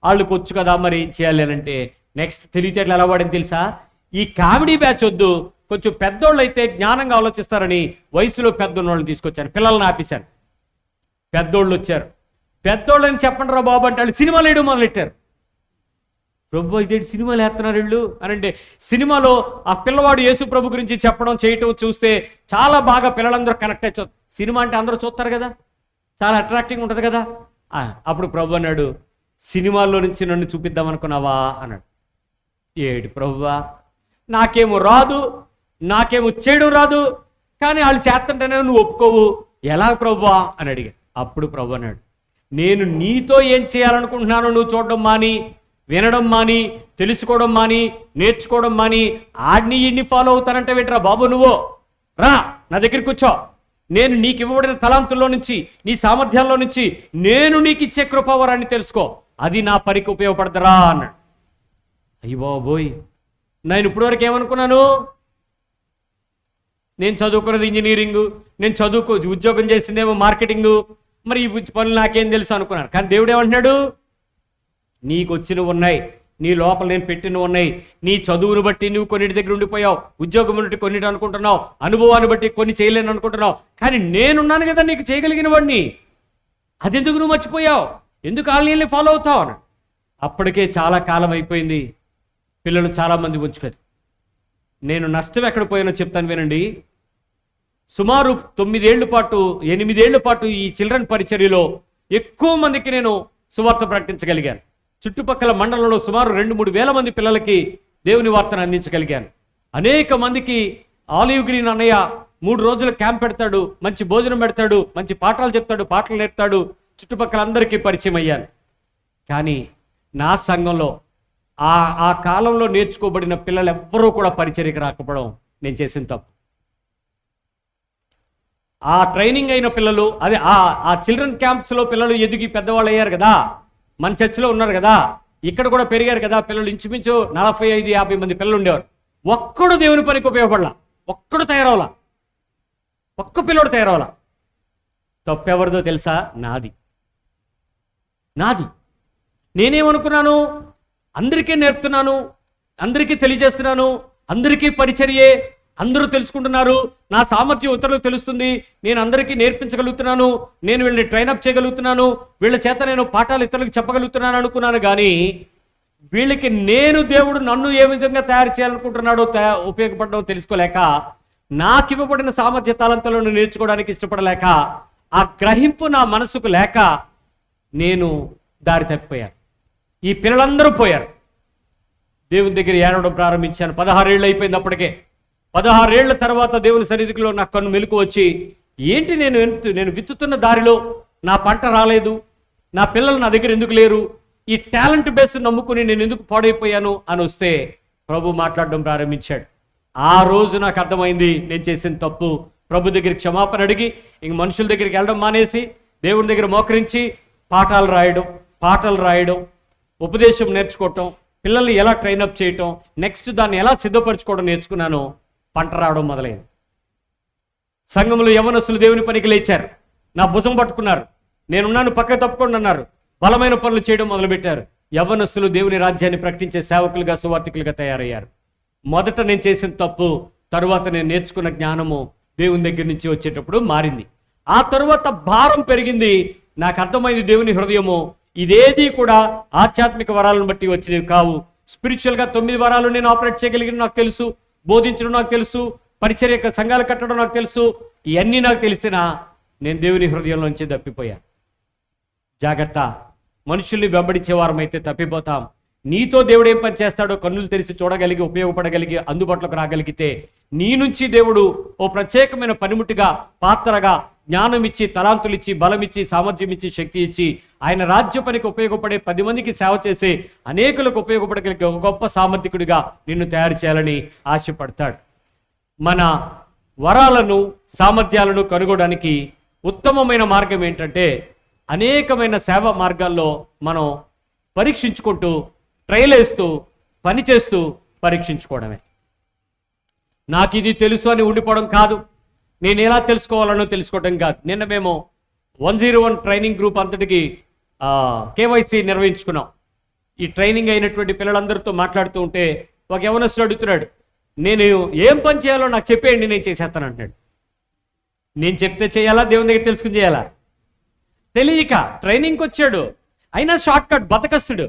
Speaker 1: వాళ్ళకి వచ్చు కదా, మరి ఏం చేయాలి అని అంటే నెక్స్ట్ తెలివితేటలు ఎలా వాడని తెలుసా, ఈ కామెడీ బ్యాచ్ వద్దు, కొంచెం పెద్దోళ్ళు అయితే జ్ఞానంగా ఆలోచిస్తారని వయసులో పెద్దోళ్ళని తీసుకొచ్చాను. పిల్లల్ని ఆపేశాను. పెద్దోళ్ళు వచ్చారు. పెద్దోళ్ళని చెప్పండి రా బాబు అంటే వాళ్ళు సినిమాలు వేయడం మొదలెట్టారు. ప్రభు ఇదేంటి సినిమాలు వేస్తున్నారు వీళ్ళు అని అంటే, సినిమాలో ఆ పిల్లవాడు యేసు ప్రభు గురించి చెప్పడం చేయటం చూస్తే చాలా బాగా పిల్లలందరూ కనెక్ట్ అయ్యి, సినిమా అంటే అందరూ చూస్తారు కదా, చాలా అట్రాక్టింగ్ ఉంటుంది కదా. అప్పుడు ప్రభు అన్నాడు, సినిమాల్లో నుంచి నన్ను చూపిద్దాం అనుకున్నావా అన్నాడు. ఏడు ప్రభువా, నాకేమో రాదు, నాకేమో చేయడం రాదు, కానీ వాళ్ళు చేస్తుంటేనే నువ్వు ఒప్పుకోవు, ఎలా ప్రభువా అని అడిగా. అప్పుడు ప్రభు అన్నాడు, నేను నీతో ఏం చేయాలనుకుంటున్నానో నువ్వు చూడడం మాని, వినడం మాని, తెలుసుకోవడం మాని, నేర్చుకోవడం మాని ఆడిని ఇన్ని ఫాలో అవుతానంటే వెంటరా బాబు, నువ్వు రా నా దగ్గరికి కూర్చో. నేను నీకు ఇవ్వబడిన తలాంతుల్లో నుంచి, నీ సామర్థ్యాల్లో నుంచి నేను నీకు ఇచ్చే కృపావరాన్ని తెలుసుకో, అది నా పనికి ఉపయోగపడతారా అన్నాడు. అయ్యి బాబోయ్, నేను ఇప్పటివరకు ఏమనుకున్నాను, నేను చదువుకున్నది ఇంజనీరింగు, నేను ఉద్యోగం చేసిందేమో మార్కెటింగు, మరి ఈ పనులు నాకేం తెలుసు అనుకున్నాను. కానీ దేవుడు ఏమంటున్నాడు, నీకు వచ్చినవి ఉన్నాయి, నీ లోపల నేను పెట్టినవి ఉన్నాయి. నీ చదువును బట్టి నువ్వు కొన్నిటి దగ్గర ఉండిపోయావు, ఉద్యోగం బట్టి కొన్నిటి అనుకుంటున్నావు, అనుభవాన్ని బట్టి కొన్ని చేయలేని అనుకుంటున్నావు, కానీ నేనున్నాను కదా నీకు చేయగలిగిన వాడిని, అది ఎందుకు నువ్వు మర్చిపోయావు, ఎందుకు ఆన్లైన్లో ఫాలో అవుతావు అని. అప్పటికే చాలా కాలం అయిపోయింది, పిల్లలు చాలామంది ఉంచుకొని. నేను నష్టం ఎక్కడ పోయానో చెప్తాను వినండి. సుమారు 8 ఏళ్ల పాటు ఈ చిల్డ్రన్ పరిచర్యలో ఎక్కువ మందికి నేను సువార్త ప్రకటించగలిగాను. చుట్టుపక్కల మండలంలో సుమారు 2-3 వేల మంది పిల్లలకి దేవుని వార్తను అందించగలిగాను. అనేక మందికి ఆలివ్ గ్రీన్ అన్నయ్య 3 రోజుల క్యాంప్ పెడతాడు, మంచి భోజనం పెడతాడు, మంచి పాఠాలు చెప్తాడు, పాటలు నేర్పుతాడు, చుట్టుపక్కల అందరికీ పరిచయం అయ్యాను. కానీ నా సంఘంలో ఆ కాలంలో నేర్చుకోబడిన పిల్లలు ఎవ్వరూ కూడా పరిచర్యకి రాకపోవడం నేను చేసిన తప్పు. ఆ ట్రైనింగ్ అయిన పిల్లలు, అదే ఆ చిల్డ్రన్ క్యాంప్స్లో పిల్లలు ఎదిగి పెద్దవాళ్ళు అయ్యారు కదా, మన చర్చిలో ఉన్నారు కదా, ఇక్కడ కూడా పెరిగారు కదా పిల్లలు, ఇంచుమించు 45-50 మంది పిల్లలు ఉండేవారు. ఒక్కడు దేవుని పనికి ఉపయోగపడలా, ఒక్కడు తయారవలా, ఒక్క పిల్లడు తయారవలా. తప్పెవరిదో తెలుసా? నాది. నేనేమనుకున్నాను, అందరికీ నేర్పుతున్నాను, అందరికీ తెలియజేస్తున్నాను, అందరికీ పరిచర్యే, అందరూ తెలుసుకుంటున్నారు, నా సామర్థ్యం ఇతరులకు తెలుస్తుంది, నేను అందరికీ నేర్పించగలుగుతున్నాను, నేను వీళ్ళని ట్రైనప్ చేయగలుగుతున్నాను, వీళ్ళ చేత నేను పాఠాలు ఇతరులకు చెప్పగలుగుతున్నాను అనుకున్నాను. కానీ వీళ్ళకి దేవుడు నన్ను ఏ విధంగా తయారు చేయాలనుకుంటున్నాడో ఉపయోగపడడం తెలుసుకోలేక, నాకు ఇవ్వబడిన సామర్థ్య తాళంతులను నేర్చుకోవడానికి ఇష్టపడలేక, ఆ గ్రహింపు నా మనసుకు లేక నేను దారి తప్పిపోయాను. ఈ పిల్లలందరూ పోయారు. దేవుని దగ్గర ఏడవడం ప్రారంభించాను. 16 ఏళ్ళు అయిపోయింది అప్పటికే. 16 ఏళ్ల తర్వాత దేవుని సన్నిధిలో నాకు కన్ను మెలుకు వచ్చి, ఏంటి నేను విత్తుతున్న దారిలో నా పంట రాలేదు, నా పిల్లలు నా దగ్గర ఎందుకు లేరు, ఈ టాలెంట్ బేస్ నమ్ముకుని నేను ఎందుకు పాడైపోయాను అని వస్తే ప్రభు మాట్లాడడం ప్రారంభించాడు. ఆ రోజు నాకు అర్థమైంది నేను చేసిన తప్పు. ప్రభు దగ్గర క్షమాపణ అడిగి ఇంక మనుషుల దగ్గరికి వెళ్ళడం మానేసి దేవుని దగ్గర మోకరించి పాటలు రాయడం, ఉపదేశం నేర్చుకోవటం, పిల్లల్ని ఎలా ట్రైనప్ చేయటం, నెక్స్ట్ దాన్ని ఎలా సిద్ధపరచుకోవడం నేర్చుకున్నాను. పంట రావడం మొదలైంది. సంఘంలో యవనస్తులు దేవుని పనికి లేచారు, నా భుజం పట్టుకున్నారు, నేనున్నాను పక్క తప్పుకోండి అన్నారు, బలమైన పనులు చేయడం మొదలుపెట్టారు. యవనస్తులు దేవుని రాజ్యాన్ని ప్రకటించే సేవకులుగా, సువార్థికులుగా తయారయ్యారు. మొదట నేను చేసిన తప్పు, తరువాత నేను నేర్చుకున్న జ్ఞానము దేవుని దగ్గర నుంచి వచ్చేటప్పుడు మారింది. ఆ తరువాత భారం పెరిగింది. నాకు అర్థమైంది దేవుని హృదయము ఇదేది కూడా ఆధ్యాత్మిక వరాలను బట్టి వచ్చినవి కావు. స్పిరిచువల్గా 9 వరాలు నేను ఆపరేట్ చేయగలిగిన నాకు తెలుసు, బోధించడం నాకు తెలుసు, పరిచర్య సంఘాలు కట్టడం నాకు తెలుసు. ఇవన్నీ నాకు తెలిసినా నేను దేవుని హృదయంలోంచి తప్పిపోయాను. జాగ్రత్త, మనుషుల్ని వెంబడించేవారం అయితే తప్పిపోతాం. నీతో దేవుడు ఏం పని చేస్తాడో కన్నులు తెరిచి చూడగలిగి, ఉపయోగపడగలిగి, అందుబాటులోకి రాగలిగితే నీ నుంచి దేవుడు ఓ ప్రత్యేకమైన పనిముట్టుగా, పాత్రగా జ్ఞానం ఇచ్చి, తలాంతులు ఇచ్చి, బలం ఇచ్చి, సామర్థ్యం ఇచ్చి, శక్తి ఇచ్చి, ఆయన రాజ్య పనికి ఉపయోగపడే 10 మందికి సేవ చేసి అనేకులకు ఉపయోగపడగలిగే ఒక గొప్ప సామర్థికుడిగా నిన్ను తయారు చేయాలని ఆశపడతాడు. మన వరాలను, సామర్థ్యాలను కనుగొనడానికి ఉత్తమమైన మార్గం ఏంటంటే, అనేకమైన సేవా మార్గాల్లో మనం పరీక్షించుకుంటూ, ట్రయల్ వేస్తూ, పనిచేస్తూ పరీక్షించుకోవడమే. నాకు ఇది తెలుసు అని ఉండిపోవడం కాదు, నేను ఎలా తెలుసుకోవాలనో తెలుసుకోవడం కాదు. నిన్న మేము 101 ట్రైనింగ్ గ్రూప్ అంతటికి కేవైసీ నిర్వహించుకున్నాం. ఈ ట్రైనింగ్ అయినటువంటి పిల్లలందరితో మాట్లాడుతూ ఉంటే ఒక యవనస్తుడు అడుగుతున్నాడు, నేను ఏం పని చేయాలో నాకు చెప్పేయండి, నేను చేసేస్తాను అంటున్నాడు. నేను చెప్తే చేయాలా, దేవుని దగ్గర తెలుసుకుని చేయాలా? తెలియక ట్రైనింగ్కి వచ్చాడు, అయినా షార్ట్ కట్, బతకస్తుడు.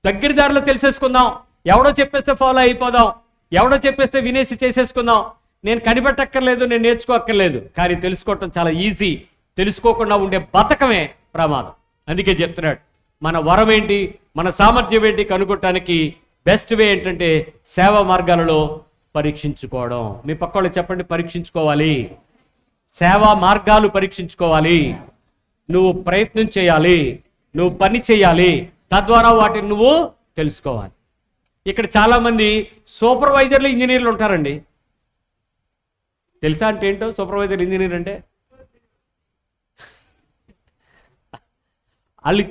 Speaker 1: దగ్గర దారిలో తెలిసేసుకుందాం, ఎవడో చెప్పేస్తే ఫాలో అయిపోదాం, ఎవడో చెప్పేస్తే వినేసి చేసేసుకుందాం, నేను కనిపెట్టక్కర్లేదు, నేను నేర్చుకోక్కర్లేదు. కానీ తెలుసుకోవటం చాలా ఈజీ. తెలుసుకోకుండా ఉండే బతకమే ప్రమాదం. అందుకే చెప్తున్నాడు, మన వరం ఏంటి, మన సామర్థ్యం ఏంటి కనుగొట్టడానికి బెస్ట్ వే ఏంటంటే సేవా మార్గాలలో పరీక్షించుకోవడం. మీ పక్క వాళ్ళు చెప్పండి, పరీక్షించుకోవాలి. సేవా మార్గాలు పరీక్షించుకోవాలి. నువ్వు ప్రయత్నం చేయాలి, నువ్వు పని చేయాలి, తద్వారా వాటిని నువ్వు తెలుసుకోవాలి. ఇక్కడ చాలామంది సూపర్వైజర్లు, ఇంజనీర్లు ఉంటారండి. తెలుసా అంటే ఏంటో సూపర్వైజర్, ఇంజనీర్ అంటే? వాళ్ళు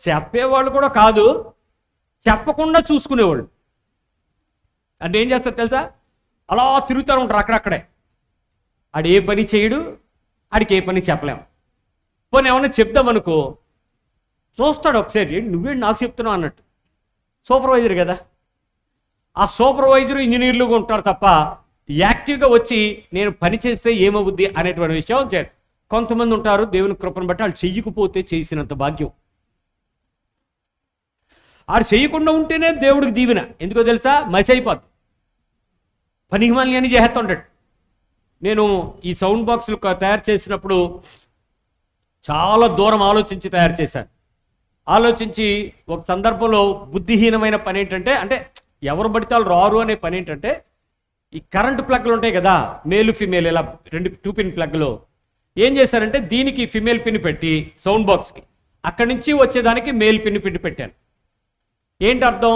Speaker 1: చెప్పేవాళ్ళు కూడా కాదు, చెప్పకుండా చూసుకునేవాళ్ళు. అంటే ఏం చేస్తారు తెలుసా? అలా తిరుగుతూ ఉంటారు అక్కడక్కడే. ఆడు ఏ పని చేయడు, ఆడికి ఏ పని చెప్పలేము. పోనీ ఏమన్నా చెప్తామనుకో, చూస్తాడు ఒకసారి, నువ్వే నాకు చెప్తున్నావు అన్నట్టు. సూపర్వైజర్ కదా. ఆ సూపర్వైజరు ఇంజనీర్లు ఉంటారు తప్ప యాక్టివ్గా వచ్చి నేను పని చేస్తే ఏమవుద్ది అనేటువంటి విషయం చేయరు. కొంతమంది ఉంటారు, దేవుని కృపను బట్టి వాళ్ళు చెయ్యకపోతే చేసినంత భాగ్యం. ఆడు చేయకుండా ఉంటేనే దేవుడికి దీవెన. ఎందుకో తెలుసా? మసి అయిపోద్ది, పనికి మళ్ళీ అని చేస్తూ ఉంటాడు. నేను ఈ సౌండ్ బాక్సులు తయారు చేసినప్పుడు చాలా దూరం ఆలోచించి తయారు చేశాను. ఆలోచించి ఒక సందర్భంలో బుద్ధిహీనమైన పని ఏంటంటే, అంటే ఎవరు పడితే వాళ్ళు రారు అనే పని ఏంటంటే, ఈ కరెంటు ప్లగ్లు ఉంటాయి కదా, మేలు ఫిమేల్, ఇలా 2 పిన్ ప్లగ్లు. ఏం చేశారంటే దీనికి ఫిమేల్ పిన్ పెట్టి సౌండ్ బాక్స్కి, అక్కడి నుంచి వచ్చేదానికి మేల్ పిన్ పెట్టాను. ఏంటి అర్థం?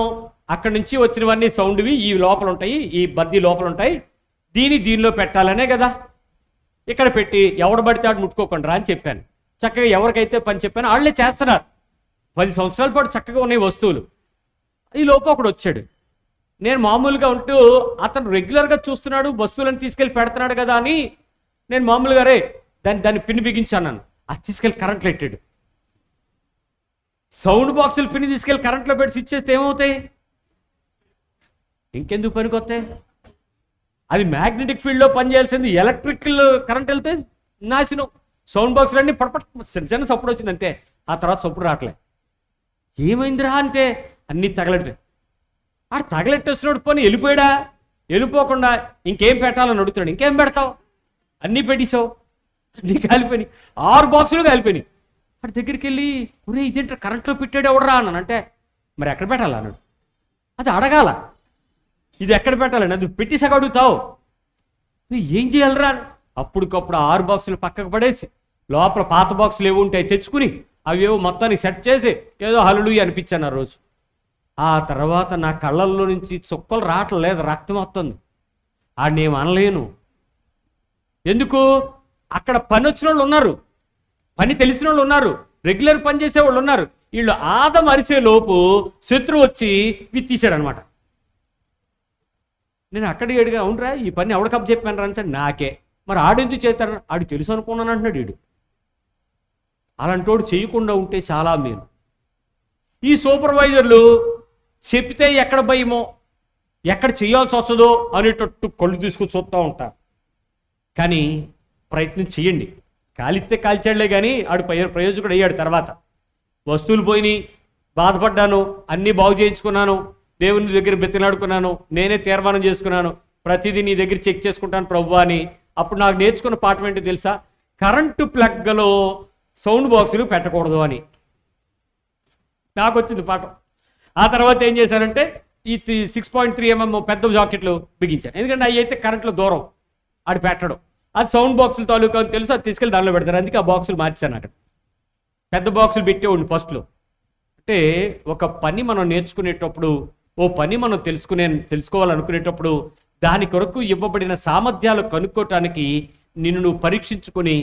Speaker 1: అక్కడి నుంచి వచ్చినవన్నీ సౌండ్వి ఈ లోపల ఉంటాయి, ఈ బద్దీ లోపల ఉంటాయి, దీనిలో పెట్టాలనే కదా. ఇక్కడ పెట్టి ఎవడు పడితే ఆడు ముట్టుకోకుండా రా అని చెప్పాను. చక్కగా ఎవరికైతే పని చెప్పాను వాళ్ళే చేస్తున్నారు. 10 సంవత్సరాల పాటు చక్కగా ఉన్నాయి వస్తువులు. ఈ లోపు ఒకడు వచ్చాడు. నేను మామూలుగా ఉంటూ అతను రెగ్యులర్గా చూస్తున్నాడు, వస్తువులను తీసుకెళ్ళి పెడుతున్నాడు కదా అని నేను మామూలుగా దాన్ని పిన్ బిగించాను. అది తీసుకెళ్ళి కరెంట్లో పెట్టాడు. సౌండ్ బాక్సులు పిన్ తీసుకెళ్ళి కరెంట్లో పెట్టి స్విచ్ చేస్తే ఏమవుతాయి? ఇంకెందుకు పనికొస్తాయి? అది మ్యాగ్నెటిక్ ఫీల్డ్లో పనిచేయాల్సింది, ఎలక్ట్రికల్ కరెంట్ వెళ్తే నాశనం. సౌండ్ బాక్సులు అన్నీ పడపట్ చిన్న సప్పుడు వచ్చింది అంతే, ఆ తర్వాత సప్పుడు రావట్లే. ఏమైందిరా అంటే అన్నీ తగలెట్టు. ఆడు తగలెట్టేస్తున్నాడు. పోనీ వెళ్ళిపోయాడా? వెళ్ళిపోకుండా ఇంకేం పెట్టాలని అడుగుతున్నాడు. ఇంకేం పెడతావు? అన్నీ పెట్టేసావు, అన్నీ కాలిపోయినాయి. 6 బాక్సులు కాలిపోయినాయి. వాడి దగ్గరికి వెళ్ళి, ఒరే ఇదేంటి కరెంట్లో పెట్టాడు ఎవడరా అన్నాను. అంటే మరి ఎక్కడ పెట్టాలా అన్నాడు. అది అడగాల, ఇది ఎక్కడ పెట్టాలని. అది పెట్టేసాక అడుగుతావు, నువ్వు ఏం చేయాలరా? అప్పటికప్పుడు 6 బాక్సులు పక్కకు పడేసి లోపల పాత బాక్సులు ఏవి ఉంటాయి తెచ్చుకుని అవేవో మొత్తానికి సెట్ చేసి ఏదో హల్లెలూయా అనిపించాను ఆ రోజు. ఆ తర్వాత నా కళ్ళల్లో నుంచి చుక్కలు రావట్లేదు, రక్తం వస్తుంది. ఆడినేం అనలేను. ఎందుకు? అక్కడ పని వచ్చిన వాళ్ళు ఉన్నారు, పని తెలిసిన వాళ్ళు ఉన్నారు, రెగ్యులర్ పని చేసే వాళ్ళు ఉన్నారు. వీళ్ళు ఆదం అరిసే లోపు శత్రువు వచ్చి విత్తీసాడు అనమాట. నేను అక్కడికి అడిగా, అవునరా ఈ పని ఎవడికప్పు చెప్పాను రా అని సార్. నాకే. మరి ఆడెందుకు చేస్తాడు? ఆడు తెలుసు అనుకున్నాను అంటున్నాడు వీడు. అలాంటోడు చేయకుండా ఉంటే చాలా మేలు. ఈ సూపర్వైజర్లు చెప్తే ఎక్కడ భయమో, ఎక్కడ చేయాల్సి వస్తుందో అనేటట్టు కళ్ళు తీసుకుని చూస్తూ ఉంటారు. కానీ ప్రయత్నం చేయండి. కాలిస్తే కాల్చాడులే కానీ ఆడు ప్రయోజకుడు అయ్యాడు. తర్వాత వస్తువులు పోయినాయి, బాధపడ్డాను, అన్నీ బాగు చేయించుకున్నాను, దేవుని దగ్గర బెతిలాడుకున్నాను, నేనే తీర్మానం చేసుకున్నాను, ప్రతిదీ నీ దగ్గర చెక్ చేసుకుంటాను ప్రభు అని. అప్పుడు నాకు నేర్చుకున్న పాఠం ఏంటో తెలుసా? కరెంటు ప్లగ్లో సౌండ్ బాక్సులు పెట్టకూడదు అని నాకు వచ్చింది పాఠం. ఆ తర్వాత ఏం చేశానంటే ఈ 6.3 mm పెద్ద జాకెట్లు బిగించాను. ఎందుకంటే అవి అయితే కరెంట్లో దూరం, ఆడు పెట్టడం. అది సౌండ్ బాక్సులు తాలూకా అని తెలుసు, అది తీసుకెళ్ళి దానిలో పెడతారు. అందుకే ఆ బాక్సులు మార్చాను. అక్కడ పెద్ద బాక్సులు పెట్టేవాడిని ఫస్ట్లో. అంటే ఒక పని మనం నేర్చుకునేటప్పుడు, ఓ పని మనం తెలుసుకోవాలనుకునేటప్పుడు దాని కొరకు ఇవ్వబడిన సామర్థ్యాలు కనుక్కోవటానికి నిన్ను నువ్వు పరీక్షించుకొని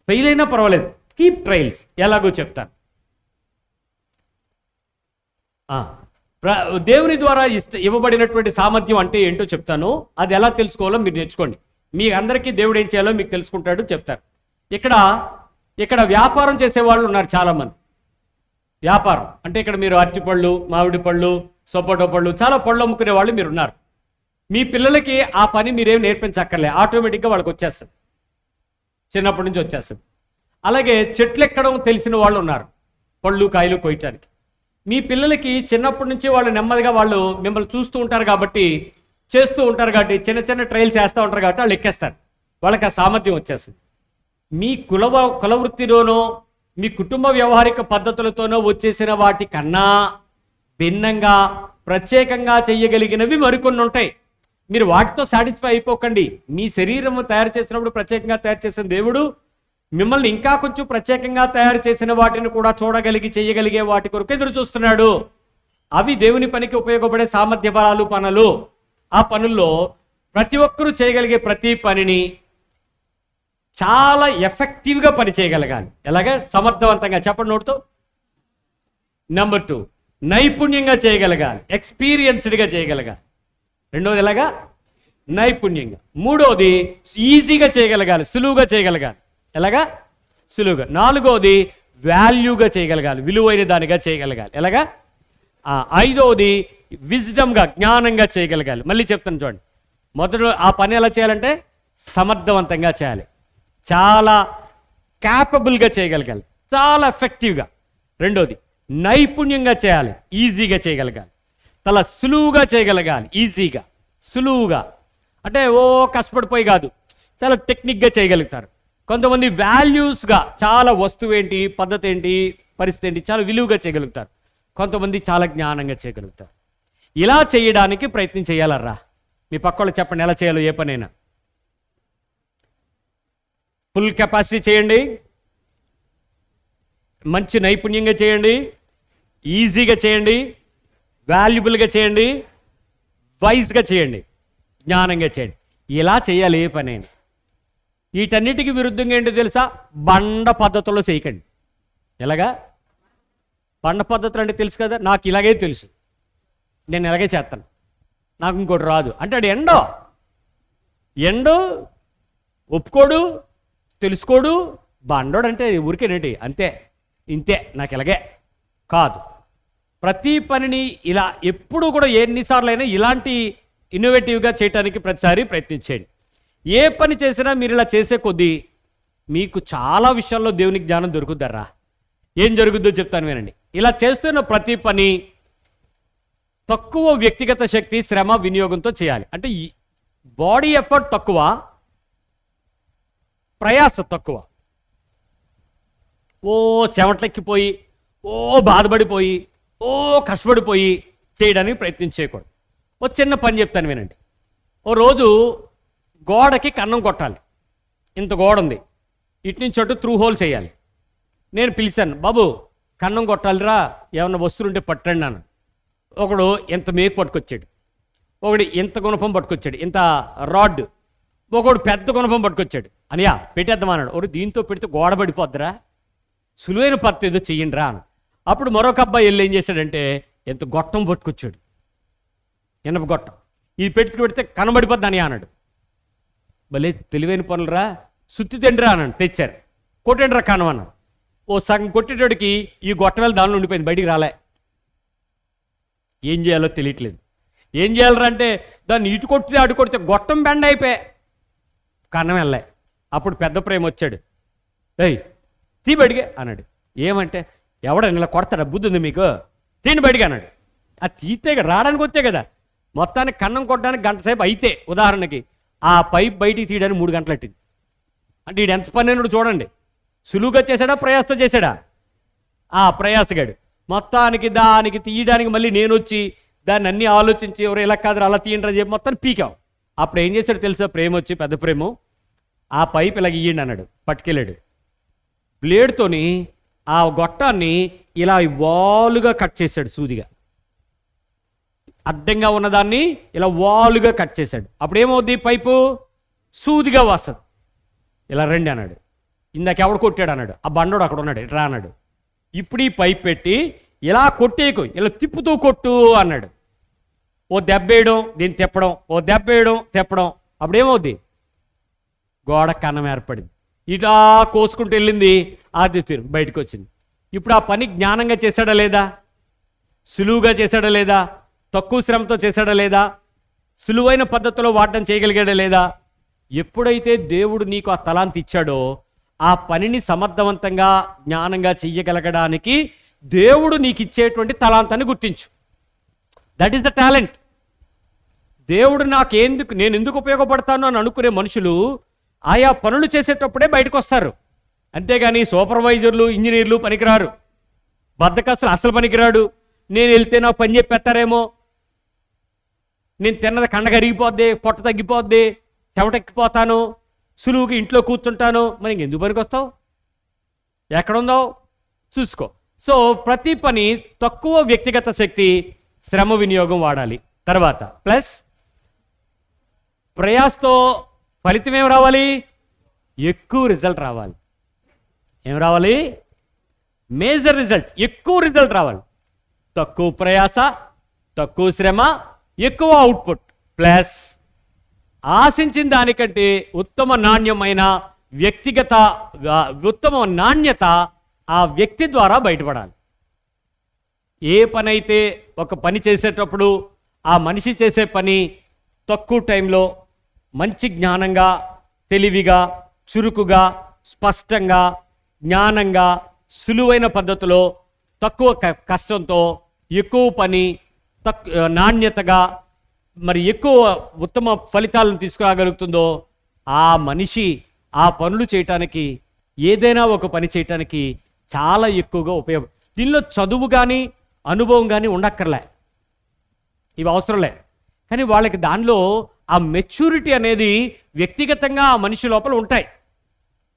Speaker 1: ఫెయిల్ అయినా పర్వాలేదు, కీప్ ట్రయల్స్. ఎలాగో చెప్తాను. దేవుని ద్వారా ఇవ్వబడినటువంటి సామర్థ్యం అంటే ఏంటో చెప్తాను. అది ఎలా తెలుసుకోవాలో మీరు నేర్చుకోండి. మీ అందరికీ దేవుడు ఏం చేయాలో మీకు తెలుసుకుంటాడు, చెప్తారు. ఇక్కడ వ్యాపారం చేసేవాళ్ళు ఉన్నారు చాలామంది. వ్యాపారం అంటే ఇక్కడ మీరు అరటిపళ్ళు, మామిడి పళ్ళు, సపోటా పళ్ళు, చాలా పళ్ళు అమ్ముకునే వాళ్ళు మీరు ఉన్నారు. మీ పిల్లలకి ఆ పని మీరేం నేర్పించక్కర్లే, ఆటోమేటిక్గా వాళ్ళకి వచ్చేస్తుంది, చిన్నప్పటి నుంచి వచ్చేస్తుంది. అలాగే చెట్లు ఎక్కడం తెలిసిన వాళ్ళు ఉన్నారు, పళ్ళు కాయలు కోయటానికి. మీ పిల్లలకి చిన్నప్పటి నుంచి వాళ్ళు నెమ్మదిగా వాళ్ళు మిమ్మల్ని చూస్తూ ఉంటారు కాబట్టి, చేస్తూ ఉంటారు కాబట్టి, చిన్న చిన్న ట్రయల్స్ చేస్తూ ఉంటారు కాబట్టి వాళ్ళు ఎక్కేస్తారు, వాళ్ళకి ఆ సామర్థ్యం వచ్చేస్తుంది. మీ కుల వృత్తిలోనో మీ కుటుంబ వ్యవహారిక పద్ధతులతోనో వచ్చేసిన వాటి కన్నా భిన్నంగా ప్రత్యేకంగా చేయగలిగినవి మరికొన్ని ఉంటాయి. మీరు వాటితో సాటిస్ఫై అయిపోకండి. మీ శరీరము తయారు చేసినప్పుడు ప్రత్యేకంగా తయారు చేసిన దేవుడు మిమ్మల్ని ఇంకా కొంచెం ప్రత్యేకంగా తయారు చేసిన వాటిని కూడా చూడగలిగి చేయగలిగే వాటి కొరకు ఎదురు చూస్తున్నాడు. అవి దేవుని పనికి ఉపయోగపడే సామర్థ్య బలాలు పనులు. ఆ పనుల్లో ప్రతి ఒక్కరూ చేయగలిగే ప్రతి పనిని చాలా ఎఫెక్టివ్గా పని చేయగలగాలి. ఎలాగా? సమర్థవంతంగా. చెప్పండి నోటితో. నెంబర్ 2, నైపుణ్యంగా చేయగలగాలి, ఎక్స్పీరియన్స్డ్గా చేయగలగాలి. రెండోది ఎలాగా? నైపుణ్యంగా. మూడోది ఈజీగా చేయగలగాలి, సులువుగా చేయగలగాలి. ఎలాగా? సులువుగా. నాలుగోది వాల్యూగా చేయగలగాలి, విలువైన దానిగా చేయగలగాలి. ఎలాగా? ఐదోది విజ్డమ్గా, జ్ఞానంగా చేయగలగాలి. మళ్ళీ చెప్తాను చూడండి. మొదట ఆ పని ఎలా చేయాలంటే సమర్థవంతంగా చేయాలి, చాలా క్యాపబుల్గా చేయగలగాలి, చాలా ఎఫెక్టివ్గా. రెండోది నైపుణ్యంగా చేయాలి, ఈజీగా చేయగలగాలి. చాలా సులువుగా చేయగలగాలి, ఈజీగా, సులువుగా. అంటే ఓ కష్టపడిపోయి కాదు, చాలా టెక్నిక్గా చేయగలుగుతారు. కొంతమంది వాల్యూస్గా, చాలా వస్తువు ఏంటి, పద్ధతి ఏంటి, పరిస్థితి ఏంటి, చాలా విలువగా చేయగలుగుతారు. కొంతమంది చాలా జ్ఞానంగా చేయగలుగుతారు. ఇలా చేయడానికి ప్రయత్నం చేయాలరా. మీ పక్కోళ్ళు చెప్పండి ఎలా చేయాలో ఏ పనైనా. ఫుల్ కెపాసిటీ చేయండి, మంచి నైపుణ్యంగా చేయండి, ఈజీగా చేయండి, వాల్యుబుల్గా చేయండి, వైజ్గా చేయండి, జ్ఞానంగా చేయండి. ఇలా చేయాలి ఏ పనైనా. వీటన్నిటికీ విరుద్ధంగా ఏంటో తెలుసా? బండ పద్ధతుల్లో చేయకండి. ఎలాగా? బండ పద్ధతులు అంటే తెలుసు కదా, నాకు ఇలాగే తెలుసు, నేను ఇలాగే చేస్తాను, నాకు ఇంకోటి రాదు అంటాడు. ఎండో ఒప్పుకోడు, తెలుసుకోడు. బండోడు అంటే ఊరికేనేంటి, అంతే ఇంతే, నాకు ఇలాగే కాదు. ప్రతి పనిని ఇలా ఎప్పుడు కూడా ఎన్నిసార్లు అయినా ఇలాంటి ఇన్నోవేటివ్గా చేయడానికి ప్రతిసారి ప్రయత్నించేయండి. ఏ పని చేసినా మీరు ఇలా చేసే కొద్దీ మీకు చాలా విషయాల్లో దేవునికి జ్ఞానం దొరుకుతారా. ఏం జరుగుద్దో చెప్తాను వినండి. ఇలా చేస్తున్న ప్రతి పని తక్కువ వ్యక్తిగత శక్తి, శ్రమ వినియోగంతో చేయాలి. అంటే బాడీ ఎఫర్ట్ తక్కువ, ప్రయాస తక్కువ. ఓ చెమట్లెక్కిపోయి, ఓ బాధపడిపోయి, ఓ కష్టపడిపోయి చేయడానికి ప్రయత్నం చేయకూడదు. ఓ చిన్న పని చెప్తాను వినండి. ఓ రోజు గోడకి కన్నం కొట్టాలి. ఇంత గోడ ఉంది, ఇటు నుంచి అటు త్రూ హోల్ చేయాలి. నేను పిలిచాను, బాబు కన్నం కొట్టాలిరా, ఏమన్నా వస్తువులుంటే పట్టండి అన్నాను. ఒకడు ఇంత మేకు పట్టుకొచ్చాడు, ఒకడు ఇంత గుణపం పట్టుకొచ్చాడు, ఇంత రాడ్, ఒకడు పెద్ద గుణపం పట్టుకొచ్చాడు. అనియా పెట్టేద్దాం అన్నాడు. ఒకడు దీంతో పెడితే గోడ పడిపోద్దిరా, సులువైన పద్ధతి ఏదో చెయ్యండి రా అని. అప్పుడు మరొక అబ్బాయి వెళ్ళి ఏం చేశాడంటే ఎంత గొట్టం పట్టుకొచ్చాడు, ఇనప గొట్టం. ఇది పెడితే కనబడిపోద్ది అని అన్నాడు. భలే తెలివైన పనులురా, సుత్తి తిండిరా అన్నాడు. తెచ్చారు, కొట్టండి రా కనం అన్నాడు. ఓ సగం కొట్టేటోడికి ఈ గొట్టవేళ దానిలో ఉండిపోయింది, బయటికి రాలే. ఏం చేయాలో తెలియట్లేదు. ఏం చేయాలరా అంటే దాన్ని ఇటు కొట్టితే అటు కొడితే గొట్టం బెండ అయిపోయా, కన్నం వెళ్ళే. అప్పుడు పెద్ద ప్రేమ వచ్చాడు, ఏయ్ తీ బడిగే అన్నాడు. ఏమంటే ఎవడని ఇలా కొడతాడా, బుద్ధి ఉంది మీకు, తీని బడిగా అన్నాడు. అది తీతే కదా, రావడానికి వస్తే కదా. మొత్తానికి కన్నం కొట్టడానికి గంట సేపు అయితే ఉదాహరణకి, ఆ పైప్ బయటికి తీయడానికి 3 గంటలు పట్టింది. అంటే వీడు ఎంత పని అయినాడు చూడండి. సులువుగా చేశాడా, ప్రయాసతో చేశాడా? ప్రయాసగాడు. మొత్తానికి దానికి తీయడానికి మళ్ళీ నేను వచ్చి దాన్ని అన్నీ ఆలోచించి ఎవరు ఇలా కాదు అలా తీయండి అని చెప్పి మొత్తాన్ని పీకాం. అప్పుడు ఏం చేశాడు తెలుసా? ప్రేమ వచ్చి, పెద్ద ప్రేమ, ఆ పైప్ ఇలాగ ఇయ్యండి అన్నాడు. పట్టుకెళ్ళాడు. బ్లేడ్తోని ఆ గొట్టాన్ని ఇలా వాలుగా కట్ చేశాడు, సూదిగా. అడ్డంగా ఉన్నదాన్ని ఇలా వాలుగా కట్ చేశాడు. అప్పుడు ఏమవుద్ది? పైపు సూదిగా వస్తుంది. ఇలా రండి అన్నాడు. ఇందాక ఎవడు కొట్టాడు అన్నాడు. ఆ బండోడు అక్కడ ఉన్నాడు, రా అన్నాడు. ఇప్పుడు ఈ పైప్ పెట్టి ఇలా కొట్టేకు, ఇలా తిప్పుతూ కొట్టు అన్నాడు. ఓ దెబ్బేయడం, దీన్ని తిప్పడం, ఓ దెబ్బేయడం, తిప్పడం. అప్పుడు ఏమవుద్ది? గోడ కన్నం ఏర్పడింది. ఇటా కోసుకుంటూ వెళ్ళింది, ఆది తీరు బయటకు వచ్చింది. ఇప్పుడు ఆ పని జ్ఞానంగా చేశాడా లేదా? సులువుగా చేశాడా లేదా? తక్కువ శ్రమతో చేశాడా లేదా? సులువైన పద్ధతిలో వాడటం చేయగలిగాడా లేదా? ఎప్పుడైతే దేవుడు నీకు ఆ తలాంతి ఇచ్చాడో ఆ పనిని సమర్థవంతంగా జ్ఞానంగా చెయ్యగలగడానికి దేవుడు నీకు ఇచ్చేటువంటి తలాంతాన్ని గుర్తించు. That is the talent. దేవుడు నేను ఎందుకు ఉపయోగపడతాను అని అనుకునే మనుషులు ఆయా పనులు చేసేటప్పుడే బయటకు వస్తారు. అంతేగాని సూపర్వైజర్లు, ఇంజనీర్లు పనికిరారు. బద్ధకస్తులు అసలు పనికిరాడు. నేను వెళ్తే నాకు పని చెప్పేస్తారేమో, నేను తిన్నది కండ కరిగిపోద్ది, పొట్ట తగ్గిపోద్ది, చెమటెక్కిపోతాను, సులువుగా ఇంట్లో కూర్చుంటాను. మరి ఇంకెందుకు పనికి వస్తావు? ఎక్కడుందో చూసుకో. సో ప్రతి పని తక్కువ వ్యక్తిగత శక్తి, శ్రమ వినియోగం వాడాలి. తర్వాత ప్లస్ ప్రయాసతో ఫలితం ఏం రావాలి? ఎక్కువ రిజల్ట్ రావాలి. ఏం రావాలి? మేజర్ రిజల్ట్, ఎక్కువ రిజల్ట్ రావాలి. తక్కువ ప్రయాస, తక్కువ శ్రమ, ఎక్కువ అవుట్పుట్, ప్లస్ ఆశించిన దానికంటే ఉత్తమ నాణ్యమైన వ్యక్తిగత ఉత్తమ నాణ్యత ఆ వ్యక్తి ద్వారా బయటపడాలి. ఏ పని అయితే ఒక పని చేసేటప్పుడు ఆ మనిషి చేసే పని తక్కువ టైంలో మంచి జ్ఞానంగా, తెలివిగా, చురుకుగా, స్పష్టంగా, జ్ఞానంగా, సులువైన పద్ధతిలో, తక్కువ కష్టంతో ఎక్కువ పని నాణ్యతగా మరి ఎక్కువ ఉత్తమ ఫలితాలను తీసుకురాగలుగుతుందో ఆ మనిషి ఆ పనులు చేయటానికి, ఏదైనా ఒక పని చేయటానికి చాలా ఎక్కువగా ఉపయోగం. దీనిలో చదువు కానీ అనుభవం కానీ ఉండక్కర్లే, ఇవి అవసరంలే. కానీ వాళ్ళకి దానిలో ఆ మెచ్యూరిటీ అనేది వ్యక్తిగతంగా ఆ మనిషి లోపల ఉంటాయి,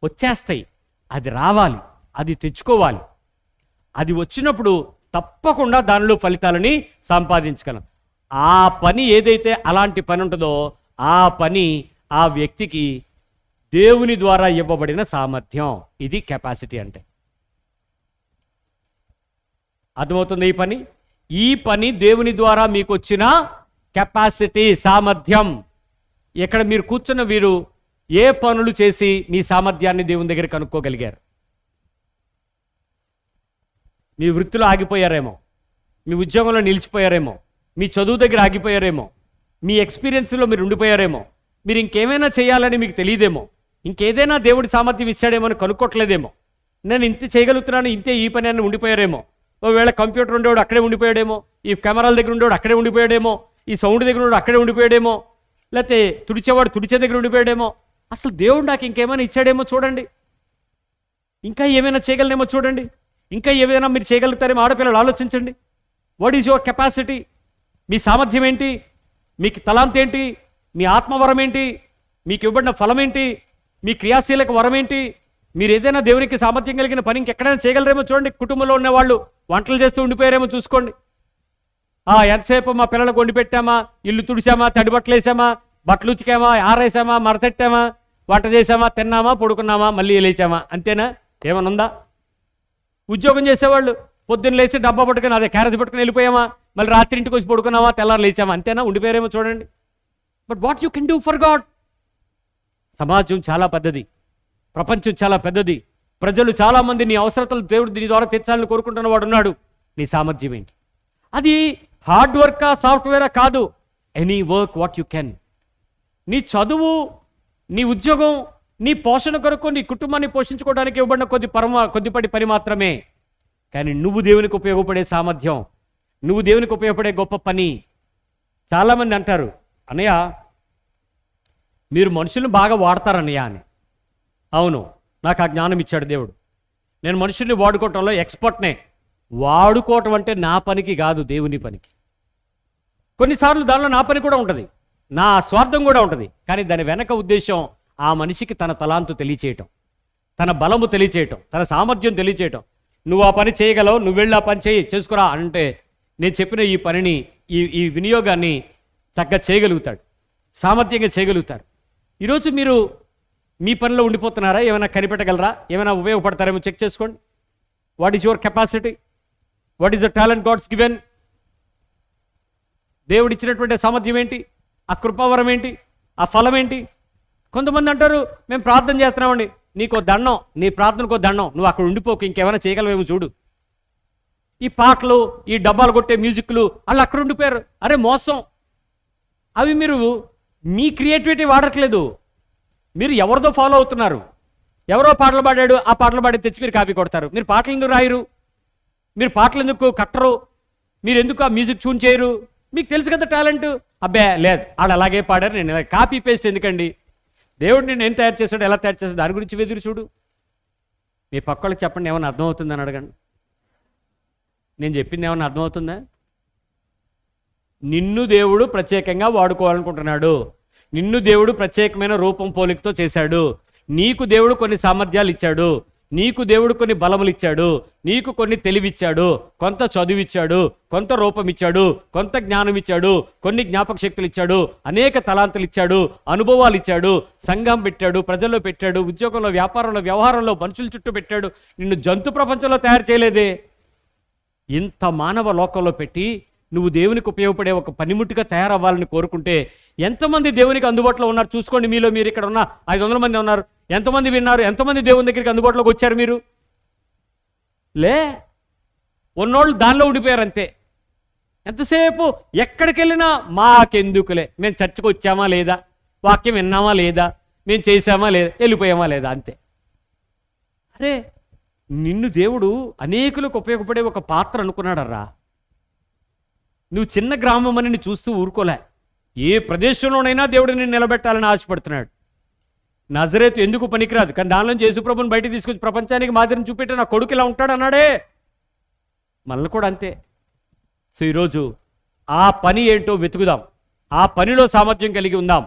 Speaker 1: వచ్చేస్తాయి. అది రావాలి, అది తెచ్చుకోవాలి. అది వచ్చినప్పుడు తప్పకుండా దానిలో ఫలితాలని సంపాదించగలం. ఆ పని ఏదైతే అలాంటి పని ఉంటుందో ఆ పని ఆ వ్యక్తికి దేవుని ద్వారా ఇవ్వబడిన సామర్థ్యం. ఇది కెపాసిటీ అంటే. అర్థమవుతుంది? ఈ పని దేవుని ద్వారా మీకు వచ్చిన కెపాసిటీ, సామర్థ్యం. ఇక్కడ మీరు కూర్చున్న వీరు ఏ పనులు చేసి మీ సామర్థ్యాన్ని దేవుని దగ్గర కనుక్కోగలిగారు? మీ వృత్తిలో ఆగిపోయారేమో, మీ ఉద్యోగంలో నిలిచిపోయారేమో, మీ చదువు దగ్గర ఆగిపోయారేమో, మీ ఎక్స్పీరియన్స్లో మీరు ఉండిపోయారేమో, మీరు ఇంకేమైనా చేయాలని మీకు తెలియదేమో, ఇంకేదైనా దేవుడి సామర్థ్యం ఇచ్చాడేమో అని కనుక్కోవట్లేదేమో. నేను ఇంత చేయగలుగుతున్నాను, ఇంతే ఈ పని అని ఉండిపోయారేమో. ఒకవేళ కంప్యూటర్ ఉండేవాడు అక్కడే ఉండిపోయాడేమో, ఈ కెమెరాల దగ్గర ఉండేవాడు అక్కడే ఉండిపోయాడేమో, ఈ సౌండ్ దగ్గర ఉండేవాడు అక్కడే ఉండిపోయాడేమో, లేకపోతే తుడిచేవాడు తుడిచే దగ్గర ఉండిపోయాడేమో. అసలు దేవుడు నాకు ఇంకేమైనా ఇచ్చాడేమో చూడండి, ఇంకా ఏమైనా చేయగలనేమో చూడండి, ఇంకా ఏమైనా మీరు చేయగలుగుతారేమో. ఆడపిల్లలు ఆలోచించండి. What is your capacity? మీ సామర్థ్యం ఏంటి? మీకు తలాంత్ ఏంటి? మీ ఆత్మవరం ఏంటి? మీకు ఇవ్వబడిన ఫలం ఏంటి? మీ క్రియాశీలక వరం ఏంటి? మీరు ఏదైనా దేవునికి సామర్థ్యం కలిగిన పని ఇంకెక్కడైనా చేయగలరేమో చూడండి. కుటుంబంలో ఉన్న వాళ్ళు వంటలు చేస్తూ ఉండిపోయారేమో చూసుకోండి. ఎంతసేపు మా పిల్లలకు వండి పెట్టామా, ఇల్లు తుడిసామా, తడిబట్టలు వేసామా, బట్టలు ఉతికామా, ఆరేసామా, మరతెట్టామా, వంట చేసామా, తిన్నామా, పడుకున్నామా, మళ్ళీ లేచామా, అంతేనా? ఏమైనా ఉందా? ఉద్యోగం చేసేవాళ్ళు పొద్దున్న లేచి డబ్బా పట్టుకుని అదే క్యారేజ్ పట్టుకుని వెళ్ళిపోయామా, మళ్ళీ రాత్రి ఇంటికి వచ్చి పడుకున్నామా, తెల్లారు లేచామా, అంతేనా? ఉండిపోయారేమో చూడండి. But what you can do for God? సమాజం చాలా పెద్దది, ప్రపంచం చాలా పెద్దది, ప్రజలు చాలామంది నీ అవసరతలు దేవుడు నీ ద్వారా తెచ్చాలని కోరుకుంటున్న వాడు ఉన్నాడు. నీ సామర్థ్యం ఏంటి? అది హార్డ్ వర్కా, సాఫ్ట్వేరా కాదు. Any work what you can. నీ చదువు, నీ ఉద్యోగం, నీ పోషణ కొరకు, నీ కుటుంబాన్ని పోషించుకోవడానికి ఇవ్వబడిన కొద్దిపాటి పని మాత్రమే. కానీ నువ్వు దేవునికి ఉపయోగపడే సామర్థ్యం, నువ్వు దేవునికి ఉపయోగపడే గొప్ప పని. చాలామంది అంటారు, అన్నయ్య మీరు మనుషులను బాగా వాడతారన్నయ్య అని. అవును, నాకు ఆ జ్ఞానం ఇచ్చాడు దేవుడు. నేను మనుషుల్ని వాడుకోవటంలో ఎక్స్పర్ట్నే. వాడుకోవటం అంటే నా పనికి కాదు, దేవుని పనికి. కొన్నిసార్లు దానిలో నా పని కూడా ఉంటుంది, నా స్వార్థం కూడా ఉంటుంది. కానీ దాని వెనక ఉద్దేశం ఆ మనిషికి తన తలాంతు తెలియచేయటం, తన బలము తెలియచేయటం, తన సామర్థ్యం తెలియచేయటం. నువ్వు ఆ పని చేయగలవు, నువ్వు వెళ్ళి ఆ పని చేసుకురా అంటే నేను చెప్పిన ఈ పనిని, ఈ వినియోగాన్ని చక్కగా చేయగలుగుతాడు, సామర్థ్యంగా చేయగలుగుతారు. ఈరోజు మీరు మీ పనిలో ఉండిపోతున్నారా? ఏమైనా కనిపెట్టగలరా? ఏమైనా ఉపయోగపడతారేమో చెక్ చేసుకోండి. What is your capacity? What is the talent God's given? దేవుడు ఇచ్చినటువంటి సామర్థ్యం ఏంటి? ఆ కృపావరం ఏంటి? ఆ ఫలం ఏంటి? కొంతమంది అంటారు, మేము ప్రార్థన చేస్తున్నామండి. నీకో దండం, నీ ప్రార్థనకో దండం, నువ్వు అక్కడ ఉండిపోకు, ఇంకేమైనా చేయగలవేమో చూడు. ఈ పాటలు, ఈ డబ్బాలు కొట్టే మ్యూజిక్లు, వాళ్ళు అక్కడ ఉండిపోయారు. అరే మోసం. అవి మీరు మీ క్రియేటివిటీ వాడట్లేదు, మీరు ఎవరిదో ఫాలో అవుతున్నారు. ఎవరో పాటలు పాడాడు, ఆ పాటలు పాడి తెచ్చి మీరు కాపీ కొడతారు. మీరు పాటలు ఎందుకు రాయరు? మీరు పాటలు ఎందుకు కట్టరు? మీరు ఎందుకు ఆ మ్యూజిక్ ట్యూన్ చేయరు? మీకు తెలుసు కదా టాలెంట్. అబ్బే లేదు, వాళ్ళు అలాగే పాడారు, నేను కాపీ పేస్ట్ ఎందుకండి? దేవుడు నేను ఏం తయారు చేశాడు, ఎలా తయారు చేశాడు, దాని గురించి వెదురు చూడు. మీ పక్కళ్ళకి చెప్పండి, ఏమైనా అర్థమవుతుందని అడగండి. నేను చెప్పింది ఏమైనా అర్థమవుతుందా? నిన్ను దేవుడు ప్రత్యేకంగా వాడుకోవాలనుకుంటున్నాడు. నిన్ను దేవుడు ప్రత్యేకమైన రూపం పోలికతో చేశాడు. నీకు దేవుడు కొన్ని సామర్థ్యాలు ఇచ్చాడు. నీకు దేవుడు కొన్ని బలములు ఇచ్చాడు. నీకు కొన్ని తెలివిచ్చాడు, కొంత చదువు ఇచ్చాడు, కొంత రూపం ఇచ్చాడు, కొంత జ్ఞానం ఇచ్చాడు, కొన్ని జ్ఞాపక శక్తులు ఇచ్చాడు, అనేక తలాంతులు ఇచ్చాడు, అనుభవాలు ఇచ్చాడు, సంఘం పెట్టాడు, ప్రజల్లో పెట్టాడు, ఉద్యోగంలో, వ్యాపారంలో, వ్యవహారంలో, మనుషుల చుట్టూ పెట్టాడు. నిన్ను జంతు ప్రపంచంలో తయారు చేయలేదే. ఇంత మానవ లోకంలో పెట్టి నువ్వు దేవునికి ఉపయోగపడే ఒక పనిముట్టుగా తయారవ్వాలని కోరుకుంటే ఎంతమంది దేవునికి అందుబాటులో ఉన్నారు చూసుకోండి. మీలో మీరు ఇక్కడ ఉన్న 500 మంది ఉన్నారు. ఎంతమంది విన్నారు? ఎంతమంది దేవుని దగ్గరికి అందుబాటులోకి వచ్చారు? మీరు లే, ఉన్నోళ్ళు దానిలో ఉండిపోయారు అంతే. ఎంతసేపు ఎక్కడికి వెళ్ళినా మాకెందుకులే, మేము చర్చకు వచ్చామా లేదా, వాక్యం విన్నామా లేదా, మేము చేసామా లేదా, వెళ్ళిపోయామా లేదా, అంతే. అరే, నిన్ను దేవుడు అనేకులకు ఉపయోగపడే ఒక పాత్ర అనుకున్నాడర్రా. నువ్వు చిన్న గ్రామం అని చూస్తూ ఊరుకోలే. ఏ ప్రదేశంలోనైనా దేవుడు నిన్ను నిలబెట్టాలని ఆశపడుతున్నాడు. నజరేతు ఎందుకు పనికిరాదు, కానీ దానిలోంచి యేసుప్రభుని బయటికి తీసుకొచ్చి ప్రపంచానికి మాదిరిని చూపెట్టి నా కొడుకు ఇలా ఉంటాడు అన్నాడే. మనల్ని కూడా అంతే. సో ఈరోజు ఆ పని ఏంటో వెతుకుదాం. ఆ పనిలో సామర్థ్యం కలిగి ఉందాం.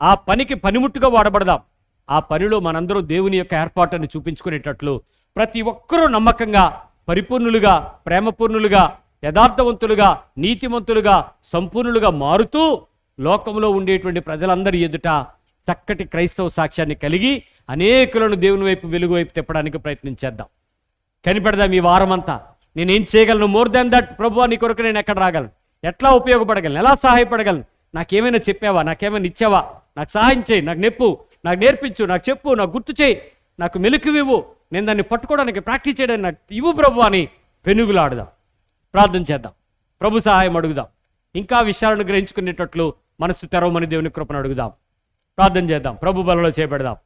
Speaker 1: ఆ పనికి పనిముట్టుగా వాడబడదాం. ఆ పనిలో మనందరూ దేవుని యొక్క ఏర్పాటుని చూపించుకునేటట్లు ప్రతి ఒక్కరూ నమ్మకంగా, పరిపూర్ణులుగా, ప్రేమపూర్ణులుగా, యథార్థవంతులుగా, నీతిమంతులుగా, సంపూర్ణులుగా మారుతూ లోకంలో ఉండేటువంటి ప్రజలందరి ఎదుట చక్కటి క్రైస్తవ సాక్ష్యాన్ని కలిగి అనేకులను దేవుని వైపు, వెలుగు వైపు తిప్పడానికి ప్రయత్నించేద్దాం. కనిపెడదాం ఈ వారమంతా. నేనేం చేయగలను? మోర్ దాన్ దట్ ప్రభువా, నీ కొరకు నేను ఎక్కడ రాగలను, ఎట్లా ఉపయోగపడగలను, ఎలా సహాయపడగలను, నాకేమైనా చెప్పావా, నాకేమైనా ఇచ్చావా, నాకు సహాయం చేయి, నాకు నెప్పు, నాకు నేర్పించు, నాకు చెప్పు, నాకు గుర్తు చేయి, నాకు మెలకువివ్వు, నేను దాన్ని పట్టుకోవడానికి, ప్రాక్టీస్ చేయడానికి నాకు ఇవ్వు ప్రభు అని పెనుగులాడదాం. ప్రార్థన చేద్దాం. ప్రభు సహాయం అడుగుదాం. ఇంకా విషయాలను గ్రహించుకునేటట్లు మనసు తెరవమని దేవుని కృపను అడుగుదాం. ప్రార్థన చేద్దాం. ప్రభు బలలో చేపెడదాం.